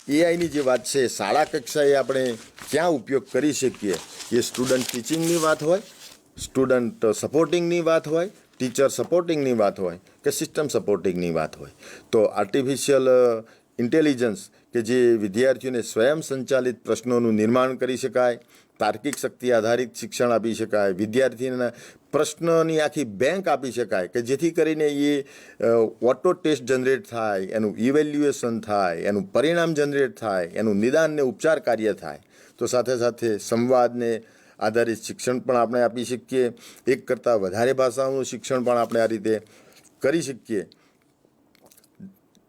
એઆઈની જે વાત છે, શાળા કક્ષાએ આપણે ક્યાં ઉપયોગ કરી શકીએ, એ સ્ટુડન્ટ ટીચિંગની વાત હોય, સ્ટુડન્ટ સપોર્ટિંગની વાત હોય, ટીચર સપોર્ટિંગની વાત હોય કે સિસ્ટમ સપોર્ટિંગની વાત હોય, તો આર્ટિફિશિયલ ઇન્ટેલિજન્સ કે જે વિદ્યાર્થીઓને સ્વયં સંચાલિત પ્રશ્નોનું નિર્માણ કરી શકાય, તાર્કિક શક્તિ આધારિત શિક્ષણ આપી શકાય, વિદ્યાર્થીઓના પ્રશ્નની આખી બેંક આપી શકાય કે જેથી કરીને એ ઓટો ટેસ્ટ જનરેટ થાય, એનું ઇવેલ્યુએશન થાય, એનું પરિણામ જનરેટ થાય, એનું નિદાન ને ઉપચાર કાર્ય થાય. તો સાથે સાથે સંવાદને આધારિત શિક્ષણ પણ આપણે આપી શકીએ, એક કરતાં વધારે ભાષાઓનું શિક્ષણ પણ આપણે આ રીતે કરી શકીએ.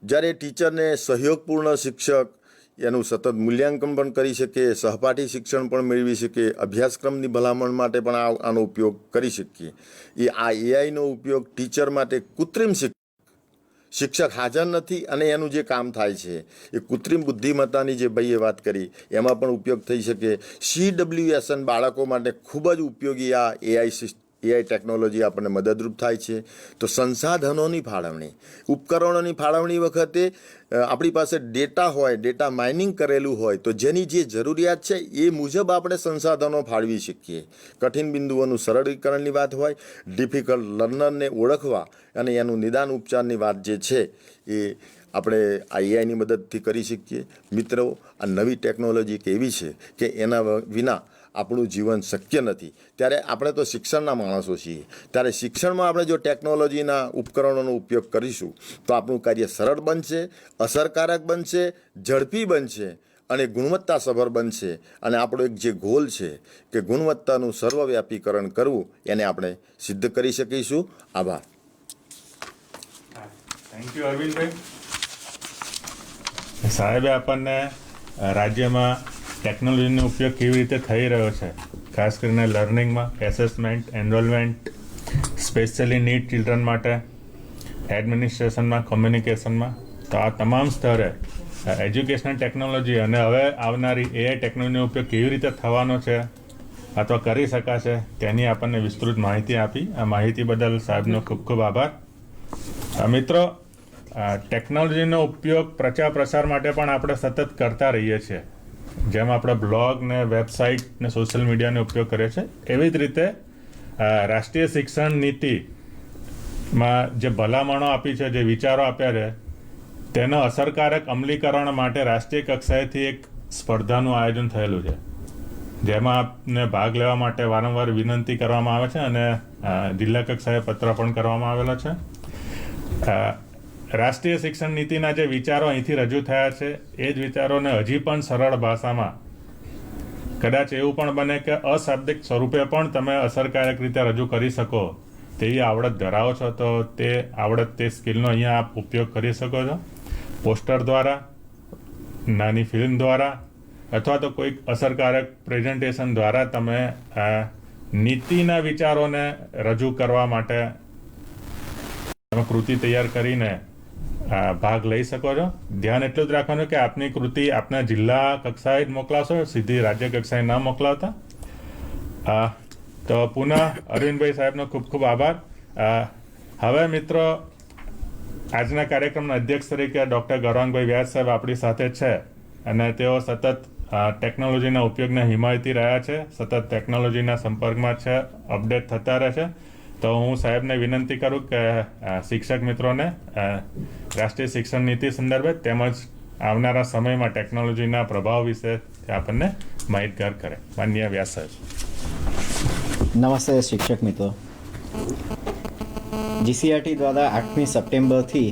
જ્યારે ટીચરને સહયોગપૂર્ણ શિક્ષક એનું સતત મૂલ્યાંકન પણ કરી શકે, સહપાઠી શિક્ષણ પણ મેળવી શકે, અભ્યાસક્રમની ભલામણ માટે પણ આનો ઉપયોગ કરી શકીએ. આ એઆઈનો ઉપયોગ ટીચર માટે કૃત્રિમ શિક્ષક હાજર નથી અને એનું જે કામ થાય છે એ કૃત્રિમ બુદ્ધિમત્તાની જે ભાઈએ વાત કરી એમાં પણ ઉપયોગ થઈ શકે. CWSN બાળકો માટે ખૂબ જ ઉપયોગી આ એઆઈ ટેકનોલોજી આપણને મદદરૂપ થાય છે. તો સંસાધનોની ફાળવણી, ઉપકરણોની ફાળવણી વખતે આપણી પાસે ડેટા હોય, ડેટા માઇનિંગ કરેલું હોય, તો જેની જે જરૂરિયાત છે એ મુજબ આપણે સંસાધનો ફાળવી શકીએ. કઠિન બિંદુઓનું સરળીકરણની વાત હોય, ડિફિકલ્ટ લર્નરને ઓળખવા અને એનું નિદાન ઉપચારની વાત જે છે એ આપણે આ એઆઈની મદદથી કરી શકીએ. મિત્રો, આ નવી ટેકનોલોજી એક એવી છે કે એના વિના આપણું જીવન શક્ય નથી. ત્યારે આપણે તો શિક્ષણના માણસો છીએ, ત્યારે શિક્ષણમાં આપણે જો ટેકનોલોજીના ઉપકરણોનો ઉપયોગ કરીશું તો આપણું કાર્ય સરળ બનશે, અસરકારક બનશે, ઝડપી બનશે અને ગુણવત્તાસભર બનશે. અને આપણો એક જે ગોલ છે કે ગુણવત્તાનું સર્વવ્યાપીકરણ કરવું, એને આપણે સિદ્ધ કરી શકીશું. આભાર. Thank you Arvindbhai. સાહેબે આપણને રાજ્યમાં ટેકનોલોજીનો ઉપયોગ કેવી રીતે થઈ રહ્યો છે, ખાસ કરીને લર્નિંગમાં, assessment, enrolment, specially need children માટે, એડમિનિસ્ટ્રેશનમાં, કોમ્યુનિકેશનમાં, તો આ તમામ સ્તરે એજ્યુકેશનલ ટેકનોલોજી અને હવે આવનારી એઆઈ ટેકનોલોજીનો ઉપયોગ કેવી રીતે થવાનો છે અથવા કરી શકાશે તેની આપણને વિસ્તૃત માહિતી આપી. આ માહિતી બદલ સાહેબનો ખૂબ ખૂબ આભાર. મિત્રો, ટેકનોલોજીનો ઉપયોગ પ્રચાર પ્રસાર માટે પણ આપણે સતત કરતા રહીએ છીએ. જેમ આપણે બ્લોગ ને વેબસાઇટ ને સોશિયલ મીડિયાનો ઉપયોગ કરીએ છીએ, એવી જ રીતે રાષ્ટ્રીય શિક્ષણ નીતિમાં જે ભલામણો આપી છે, જે વિચારો આપ્યા છે, તેનો અસરકારક અમલીકરણ માટે રાષ્ટ્રીય કક્ષાએથી એક સ્પર્ધાનું આયોજન થયેલું છે, જેમાં આપને ભાગ લેવા માટે વારંવાર વિનંતી કરવામાં આવે છે અને જિલ્લા કક્ષાએ પત્ર પણ કરવામાં આવેલો છે. રાષ્ટ્રીય શિક્ષણ નીતિના જે વિચારો અહીંથી રજૂ થયા છે એ જ વિચારોને હજી પણ સરળ ભાષામાં, કદાચ એવું પણ બને કે અશાબ્દિક સ્વરૂપે પણ તમે અસરકારક રીતે રજૂ કરી શકો તેવી આવડત ધરાવો છો, તો તે આવડત, તે સ્કિલનો અહીંયા આપ ઉપયોગ કરી શકો છો. પોસ્ટર દ્વારા, નાની ફિલ્મ દ્વારા અથવા તો કોઈક અસરકારક પ્રેઝન્ટેશન દ્વારા તમે નીતિના વિચારોને રજૂ કરવા માટે તમે કૃતિ તૈયાર કરીને ભાગ લઈ શકો છો. ધ્યાન એટલું જ રાખવાનું કે આપની કૃતિ આપના જિલ્લા કક્ષાએ જ મોકલાશો, સીધી રાજ્ય કક્ષાએ ન મોકલાવતા. તો પુનઃ અરવિંદભાઈ સાહેબનો ખૂબ ખૂબ આભાર. હવે મિત્રો, આજના કાર્યક્રમના અધ્યક્ષ તરીકે ડૉક્ટર ગૌરાંગભાઈ વ્યાસ સાહેબ આપણી સાથે છે અને તેઓ સતત ટેકનોલોજીના ઉપયોગના હિમાયતી રહ્યા છે, સતત ટેકનોલોજીના સંપર્કમાં છે, અપડેટ થતા રહેશે. તો હું સાહેબને વિનંતી કરું કે શિક્ષક મિત્રોને રાષ્ટ્રીય શિક્ષણ નીતિ સંદર્ભે તેમજ આવનારા સમયમાં ટેકનોલોજીના પ્રભાવ વિશે આપણને માહિતગાર કરે. માનનીય વ્યાસ સાહેબ. નમસ્તે શિક્ષક મિત્રો. જીસીઆરટી દ્વારા 8મી સપ્ટેમ્બરથી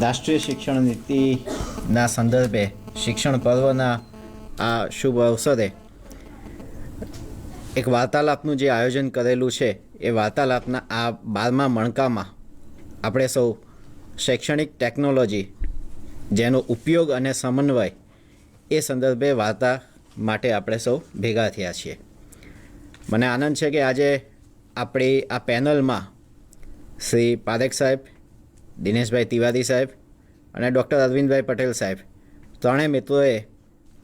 રાષ્ટ્રીય શિક્ષણ નીતિના સંદર્ભે શિક્ષણ પર્વના આ શુભ અવસરે એક વાર્તાલાપનું જે આયોજન કરેલું છે એ વાર્તાલાપના આ 12મા મણકામાં આપણે સૌ શૈક્ષણિક ટેકનોલોજી જેનો ઉપયોગ અને સમન્વય એ સંદર્ભે વાર્તા માટે આપણે સૌ ભેગા થયા છીએ. મને આનંદ છે કે આજે આપણી આ પેનલમાં શ્રી પારેખ સાહેબ, દિનેશભાઈ તિવારી સાહેબ અને ડૉક્ટર અરવિંદભાઈ પટેલ સાહેબ ત્રણેય મિત્રોએ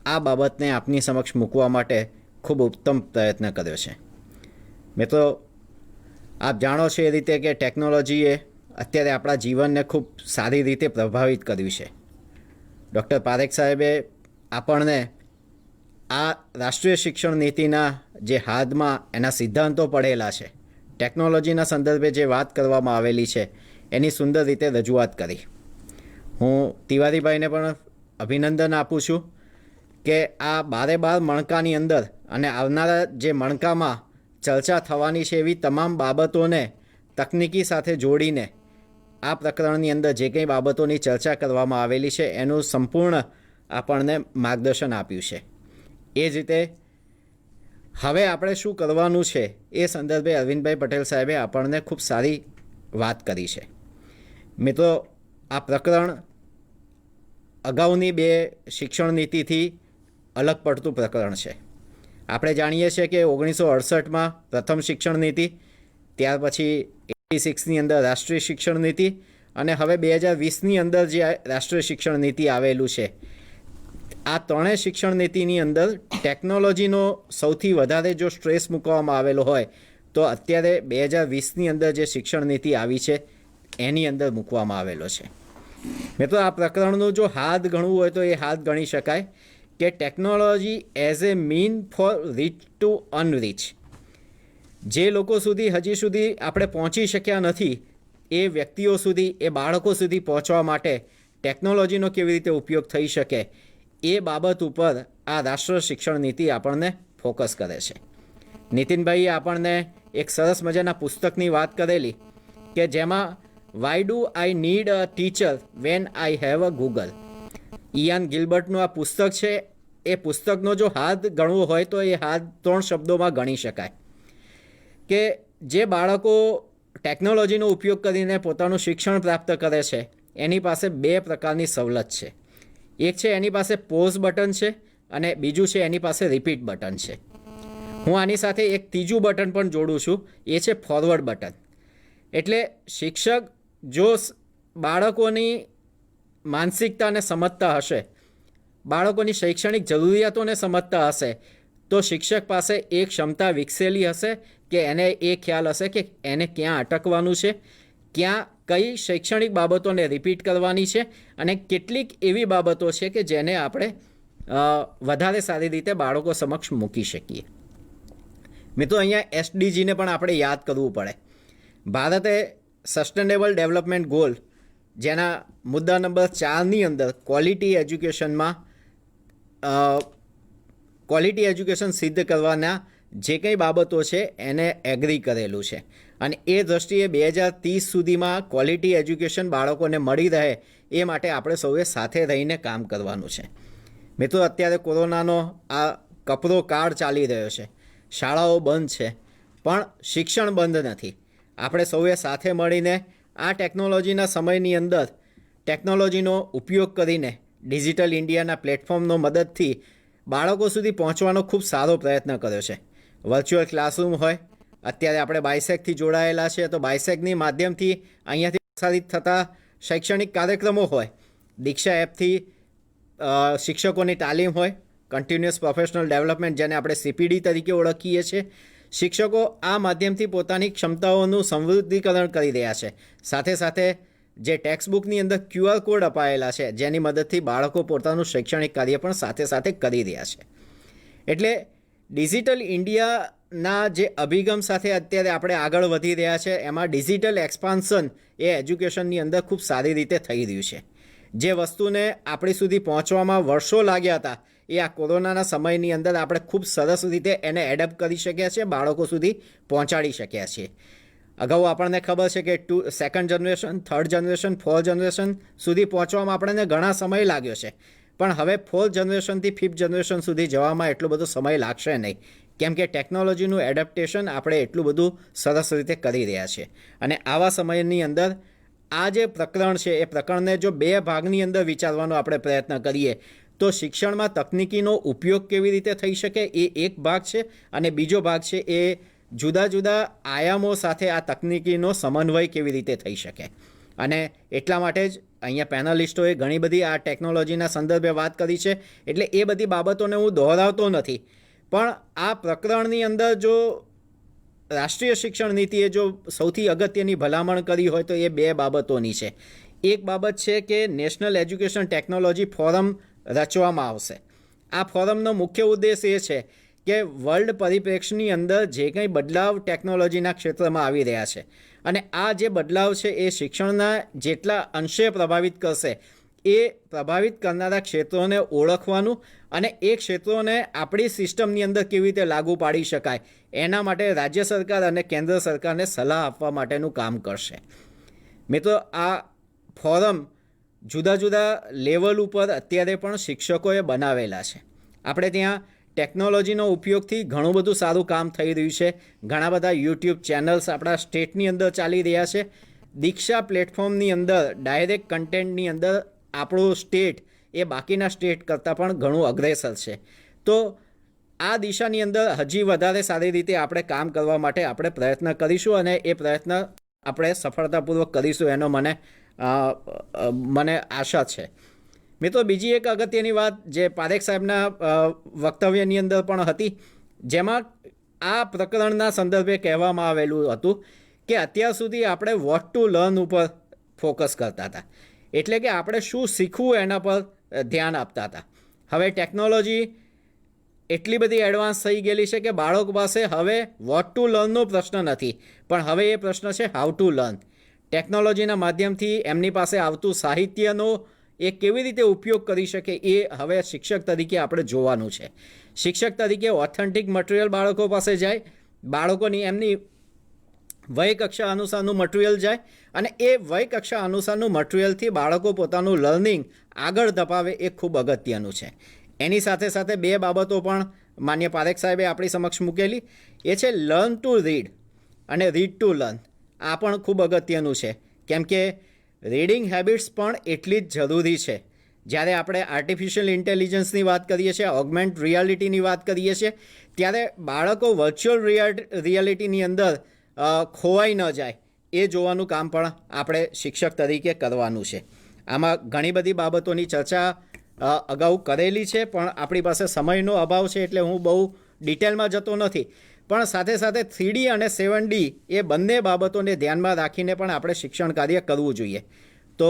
આ બાબતને આપની સમક્ષ મૂકવા માટે ખૂબ ઉત્તમ પ્રયત્ન કર્યો છે. મિત્રો, આપ જાણો છો એ રીતે કે ટેકનોલોજીએ અત્યારે આપણા જીવનને ખૂબ સારી રીતે પ્રભાવિત કર્યું છે. ડૉક્ટર પારેખ સાહેબે આપણને આ રાષ્ટ્રીય શિક્ષણ નીતિના જે હાથમાં એના સિદ્ધાંતો પડેલા છે, ટેકનોલોજીના સંદર્ભે જે વાત કરવામાં આવેલી છે એની સુંદર રીતે રજૂઆત કરી. હું તિવારીભાઈને પણ અભિનંદન આપું છું કે આ 12 મણકાની અંદર અને આવનારા જે મણકામાં ચર્ચા થવાની છે એવી તમામ બાબતોને તકનિકી સાથે જોડીને આ પ્રકરણની અંદર જે કંઈ બાબતોની ચર્ચા કરવામાં આવેલી છે એનું સંપૂર્ણ આપણને માર્ગદર્શન આપ્યું છે. એ જ રીતે હવે આપણે શું કરવાનું છે એ સંદર્ભે અરવિંદભાઈ પટેલ સાહેબે આપણને ખૂબ સારી વાત કરી છે. મિત્રો, આ પ્રકરણ અગાઉની 2 શિક્ષણ નીતિથી અલગ પડતું પ્રકરણ છે. આપણે જાણીએ છીએ કે 1968માં પ્રથમ શિક્ષણ નીતિ, ત્યાર પછી 86ની અંદર રાષ્ટ્રીય શિક્ષણ નીતિ અને હવે 2020ની અંદર જે રાષ્ટ્રીય શિક્ષણ નીતિ આવેલું છે, આ ત્રણેય શિક્ષણ નીતિની અંદર ટેકનોલોજીનો સૌથી વધારે જો સ્ટ્રેસ મૂકવામાં આવેલો હોય તો અત્યારે 2020ની અંદર જે શિક્ષણ નીતિ આવી છે એની અંદર મૂકવામાં આવેલો છે. મિત્રો, આ પ્રકરણનું જો હાથ ગણવું હોય તો એ હાથ ગણી શકાય કે technology as a mean for reach to unreach. જે લોકો સુધી હજી સુધી આપણે પહોંચી શક્યા નથી એ વ્યક્તિઓ સુધી, એ બાળકો સુધી પહોંચવા માટે ટેકનોલોજીનો કેવી રીતે ઉપયોગ થઈ શકે એ બાબત ઉપર આ રાષ્ટ્રીય શિક્ષણ નીતિ આપણને ફોકસ કરે છે. નીતિનભાઈએ આપણને એક સરસ મજાના પુસ્તકની વાત કરેલી કે જેમાં why do I need a teacher when I have a Google. Ian ગિલબર્ટનું આ પુસ્તક છે. એ પુસ્તકનો જો હાથ ગણવો હોય તો એ હાથ 3 શબ્દોમાં ગણી શકાય કે જે બાળકો ટેકનોલોજીનો ઉપયોગ કરીને પોતાનું શિક્ષણ પ્રાપ્ત કરે છે એની પાસે 2 પ્રકારની સવલત છે. એક છે એની પાસે પોઝ બટન છે અને બીજું છે એની પાસે રિપીટ બટન છે. હું આની સાથે એક ત્રીજું બટન પણ જોડું છું, એ છે ફોરવર્ડ બટન. એટલે શિક્ષક જો બાળકોની માનસિકતાને સમજતા હશે, બાળકોની શૈક્ષણિક જરૂરિયાતોને સમજતા હશે તો શિક્ષક પાસે એ ક્ષમતા વિકસેલી હશે કે એને એ ખ્યાલ હશે કે એને ક્યાં અટકવાનું છે, ક્યાં કઈ શૈક્ષણિક બાબતોને રિપીટ કરવાની છે અને કેટલીક એવી બાબતો છે કે જેને આપણે વધારે સારી રીતે બાળકો સમક્ષ મૂકી શકીએ. મિત્રો, અહીંયા SDGને પણ આપણે યાદ કરવું પડે. ભારતે સસ્ટેનેબલ ડેવલપમેન્ટ ગોલ જેના મુદ્દા નંબર 4ની અંદર ક્વોલિટી એજ્યુકેશન સિદ્ધ કરવાના જે કંઈ બાબતો છે એને એગ્રી કરેલું છે અને એ દૃષ્ટિએ 2030 સુધીમાં ક્વોલિટી એજ્યુકેશન બાળકોને મળી રહે એ માટે આપણે સૌએ સાથે રહીને કામ કરવાનું છે. મિત્રો, અત્યારે કોરોનાનો આ કપરો કાળ ચાલી રહ્યો છે, શાળાઓ બંધ છે, પણ શિક્ષણ બંધ નથી. આપણે સૌએ સાથે મળીને આ ટેકનોલોજીના સમયની અંદર ટેકનોલોજીનો ઉપયોગ કરીને ડિજિટલ ઇન્ડિયાના પ્લેટફોર્મનો મદદથી બાળકો સુધી પહોંચવાનો ખૂબ સારો પ્રયત્ન કર્યો છે. વર્ચ્યુઅલ ક્લાસરૂમ હોય, અત્યારે આપણે બાયસેકથી જોડાયેલા છે તો બાયસેકની માધ્યમથી અહીંયાથી પ્રસારિત થતા શૈક્ષણિક કાર્યક્રમો હોય, દીક્ષા એપથી શિક્ષકોની તાલીમ હોય, કન્ટિન્યુઅસ પ્રોફેશનલ ડેવલપમેન્ટ જેને આપણે CPD તરીકે ઓળખીએ છીએ. શિક્ષકો આ માધ્યમથી પોતાની ક્ષમતાઓનું સમૃદ્ધિકરણ કરી રહ્યા છે. સાથે સાથે જે ટેક્સ્ટબુકની અંદર QR કોડ અપાયેલા છે જેની મદદથી બાળકો પોતાનું શૈક્ષણિક કાર્ય પણ સાથે સાથે કરી રહ્યા છે. એટલે ડિજિટલ ઇન્ડિયાના જે અભિગમ સાથે અત્યારે આપણે આગળ વધી રહ્યા છે એમાં ડિજિટલ એક્સપાન્શન એ એજ્યુકેશનની અંદર ખૂબ સારી રીતે થઈ રહ્યું છે. જે વસ્તુને આપણી સુધી પહોંચવામાં વર્ષો લાગ્યા હતા એ આ કોરોનાના સમયની અંદર આપણે ખૂબ સરસ રીતે એને એડપ્ટ કરી શક્યા છીએ, બાળકો સુધી પહોંચાડી શક્યા છીએ. અગાઉ આપણને ખબર છે કે second generation, third generation, fourth generation સુધી પહોંચવામાં આપણને ઘણા સમય લાગ્યો છે. પણ હવે ફોર્થ જનરેશનથી ફિફ્થ જનરેશન સુધી જવામાં એટલો બધો સમય લાગશે નહીં, કેમ કે ટેકનોલોજીનું એડપ્ટેશન આપણે એટલું બધું સરસ રીતે કરી રહ્યા છીએ. અને આવા સમયની અંદર આ જે પ્રકરણ છે એ પ્રકરણને જો બે ભાગની અંદર વિચારવાનો આપણે પ્રયત્ન કરીએ તો શિક્ષણમાં તકનિકીનો ઉપયોગ કેવી રીતે થઈ શકે એ એક ભાગ છે, અને બીજો ભાગ છે એ જુદા જુદા આયામો સાથે આ તકનિકીનો સમન્વય કેવી રીતે થઈ શકે. અને એટલા માટે જ અહીંયા પેનલિસ્ટોએ ઘણી બધી આ ટેકનોલોજીના સંદર્ભે વાત કરી છે, એટલે એ બધી બાબતોને હું દોહરાવતો નથી. પણ આ પ્રકરણની અંદર જો રાષ્ટ્રીય શિક્ષણ નીતિએ જો સૌથી અગત્યની ભલામણ કરી હોય તો એ બે બાબતોની છે. એક બાબત છે કે નેશનલ એજ્યુકેશન ટેકનોલોજી ફોરમ રચવામાં આવશે. આ ફોરમનો મુખ્ય ઉદ્દેશ એ છે કે વર્લ્ડ પરિપ્રેક્ષની અંદર જે કંઈ બદલાવ ટેકનોલોજીના ક્ષેત્રમાં આવી રહ્યા છે અને આ જે બદલાવ છે એ શિક્ષણના જેટલા અંશે પ્રભાવિત કરશે એ પ્રભાવિત કરનારા ક્ષેત્રોને ઓળખવાનું અને એ ક્ષેત્રોને આપણી સિસ્ટમની અંદર કેવી રીતે લાગુ પાડી શકાય એના માટે રાજ્ય સરકાર અને કેન્દ્ર સરકારને સલાહ આપવા માટેનું કામ કરશે. મિત્રો, આ ફોરમ જુદા જુદા લેવલ ઉપર અત્યારે પણ શિક્ષકોએ બનાવેલા છે. આપણે ત્યાં ટેકનોલોજીનો ઉપયોગથી ઘણું બધું સારું કામ થઈ રહ્યું છે. ઘણા બધા YouTube ચેનલ્સ આપણા સ્ટેટની અંદર ચાલી રહ્યા છે. દીક્ષા પ્લેટફોર્મની અંદર ડાયરેક્ટ કન્ટેન્ટની અંદર આપણું સ્ટેટ એ બાકીના સ્ટેટ કરતાં પણ ઘણું અગ્રેસર છે. તો આ દિશાની અંદર હજી વધારે સારી રીતે આપણે કામ કરવા માટે આપણે પ્રયત્ન કરીશું અને એ પ્રયત્ન આપણે સફળતાપૂર્વક કરીશું એનો મને આશા છે. મિત્રો, બીજી એક અગત્યની વાત જે પારેખ સાહેબના વક્તવ્યની અંદર પણ હતી, જેમાં આ પ્રકરણના સંદર્ભે કહેવામાં આવેલું હતું કે અત્યાર સુધી આપણે વોટ ટુ લર્ન ઉપર ફોકસ કરતા હતા, એટલે કે આપણે શું શીખવું એના પર ધ્યાન આપતા હતા. હવે ટેકનોલોજી એટલી બધી એડવાન્સ થઈ ગયેલી છે કે બાળકો પાસે હવે વોટ ટુ લર્નનો પ્રશ્ન નથી, પણ હવે એ પ્રશ્ન છે હાઉ ટુ લર્ન. ટેકનોલોજીના માધ્યમથી એમની પાસે આવતું સાહિત્યનો એ કેવી રીતે ઉપયોગ કરી શકે એ હવે શિક્ષક તરીકે આપણે જોવાનું છે. શિક્ષક તરીકે ઓથેન્ટિક મટીરિયલ બાળકો પાસે જાય, બાળકોની એમની વય કક્ષા અનુસારનું મટીરિયલ જાય અને એ વય કક્ષા અનુસારનું મટીરિયલથી બાળકો પોતાનું લર્નિંગ આગળ ધપાવે એ ખૂબ અગત્યનું છે. એની સાથે સાથે બે બાબતો પણ માન્ય પારેખ સાહેબે આપણી સમક્ષ મૂકેલી, એ છે લર્ન ટુ રીડ અને રીડ ટુ લર્ન. આ પણ ખૂબ અગત્યનું છે, કેમ કે રીડિંગ હેબિટ્સ પણ એટલી જ જરૂરી છે. જ્યારે આપણે આર્ટિફિશિયલ ઇન્ટેલિજન્સની વાત કરીએ છીએ, ઓગમેન્ટ રિયાલિટીની વાત કરીએ છીએ, ત્યારે બાળકો વર્ચ્યુઅલ રિયાલિટીની અંદર ખોવાઈ ન જાય એ જોવાનું કામ પણ આપણે શિક્ષક તરીકે કરવાનું છે. આમાં ઘણી બધી બાબતોની ચર્ચા અગાઉ કરેલી છે, પણ આપણી પાસે સમયનો અભાવ છે એટલે હું બહુ ડિટેલમાં જતો નથી. પણ સાથે સાથે 3D અને 7D એ બંને બાબતોને ધ્યાનમાં રાખીને પણ આપણે શિક્ષણ કાર્ય કરવું જોઈએ. તો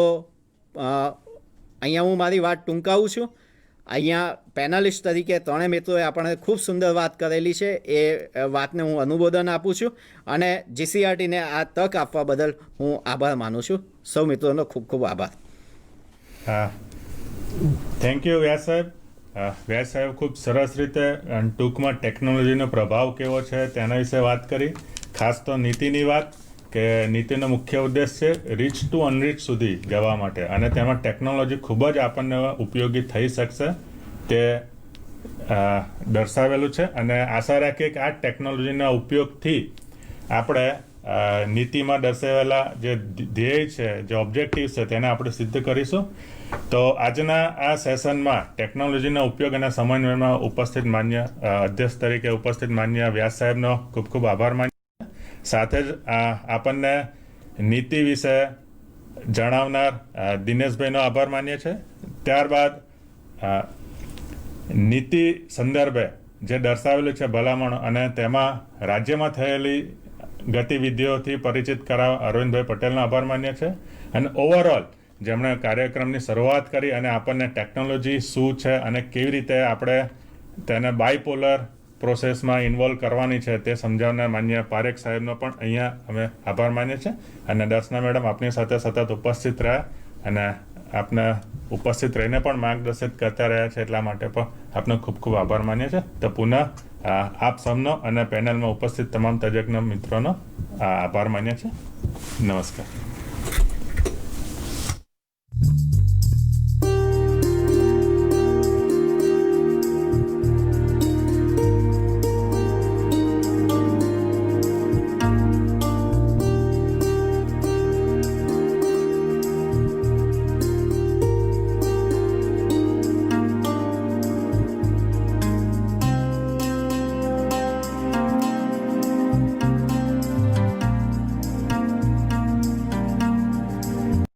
અહીંયા હું મારી વાત ટૂંકાવું છું. અહીંયા પેનલિસ્ટ તરીકે ત્રણેય મિત્રોએ આપણને ખૂબ સુંદર વાત કરેલી છે, એ વાતને હું અનુમોદન આપું છું અને GCRTને આ તક આપવા બદલ હું આભાર માનું છું. સૌ મિત્રોનો ખૂબ ખૂબ આભાર. હા, થેન્ક યુ વ્યાસ સાહેબ. વ્યાસ સાહેબ ખૂબ સરસ રીતે ટૂંકમાં ટેકનોલોજીનો પ્રભાવ કેવો છે તેના વિશે વાત કરી. ખાસ તો નીતિની વાત કે નીતિનો મુખ્ય ઉદ્દેશ છે રીચ ટુ અનરીચ સુધી જવા માટે, અને તેમાં ટેકનોલોજી ખૂબ જ આપણને ઉપયોગી થઈ શકશે તે દર્શાવેલું છે. અને આશા રાખીએ કે આ ટેકનોલોજીના ઉપયોગથી આપણે નીતિમાં દર્શાવેલા જે ધ્યેય છે, જે ઓબ્જેક્ટિવ છે તેને આપણે સિદ્ધ કરીશું. તો આજના આ સેશનમાં ટેકનોલોજીનો ઉપયોગ અને સમન્વયમાં ઉપસ્થિત માન્ય અધ્યક્ષ તરીકે ઉપસ્થિત માન્ય વ્યાસ સાહેબનો ખૂબ ખૂબ આભાર માન્ય. સાથે જ આપણને નીતિ વિશે જણાવનાર દિનેશભાઈનો આભાર માનીએ છીએ. ત્યારબાદ નીતિ સંદર્ભે જે દર્શાવેલું છે ભલામણો અને તેમાં રાજ્યમાં થયેલી ગતિવિધિઓથી પરિચિત કરાવવા અરવિંદભાઈ પટેલનો આભાર માનીએ છીએ. અને ઓવરઓલ જેમણે કાર્યક્રમની શરૂઆત કરી અને આપણને ટેકનોલોજી શું છે અને કેવી રીતે આપણે તેને બાયપોલર પ્રોસેસમાં ઇન્વોલ્વ કરવાની છે તે સમજાવનાર માન્ય પારેખ સાહેબનો પણ અહીંયા અમે આભાર માનીએ છીએ. અને દર્શના મેડમ આપની સાથે સતત ઉપસ્થિત રહ્યા અને આપને ઉપસ્થિત રહીને પણ માર્ગદર્શિત કરતા રહ્યા છે એટલા માટે પણ આપનો ખૂબ ખૂબ આભાર માનીએ છીએ. તો પુનઃ આપ સૌનો અને પેનલમાં ઉપસ્થિત તમામ તજજ્ઞ મિત્રોનો આભાર માનીએ છીએ. નમસ્કાર.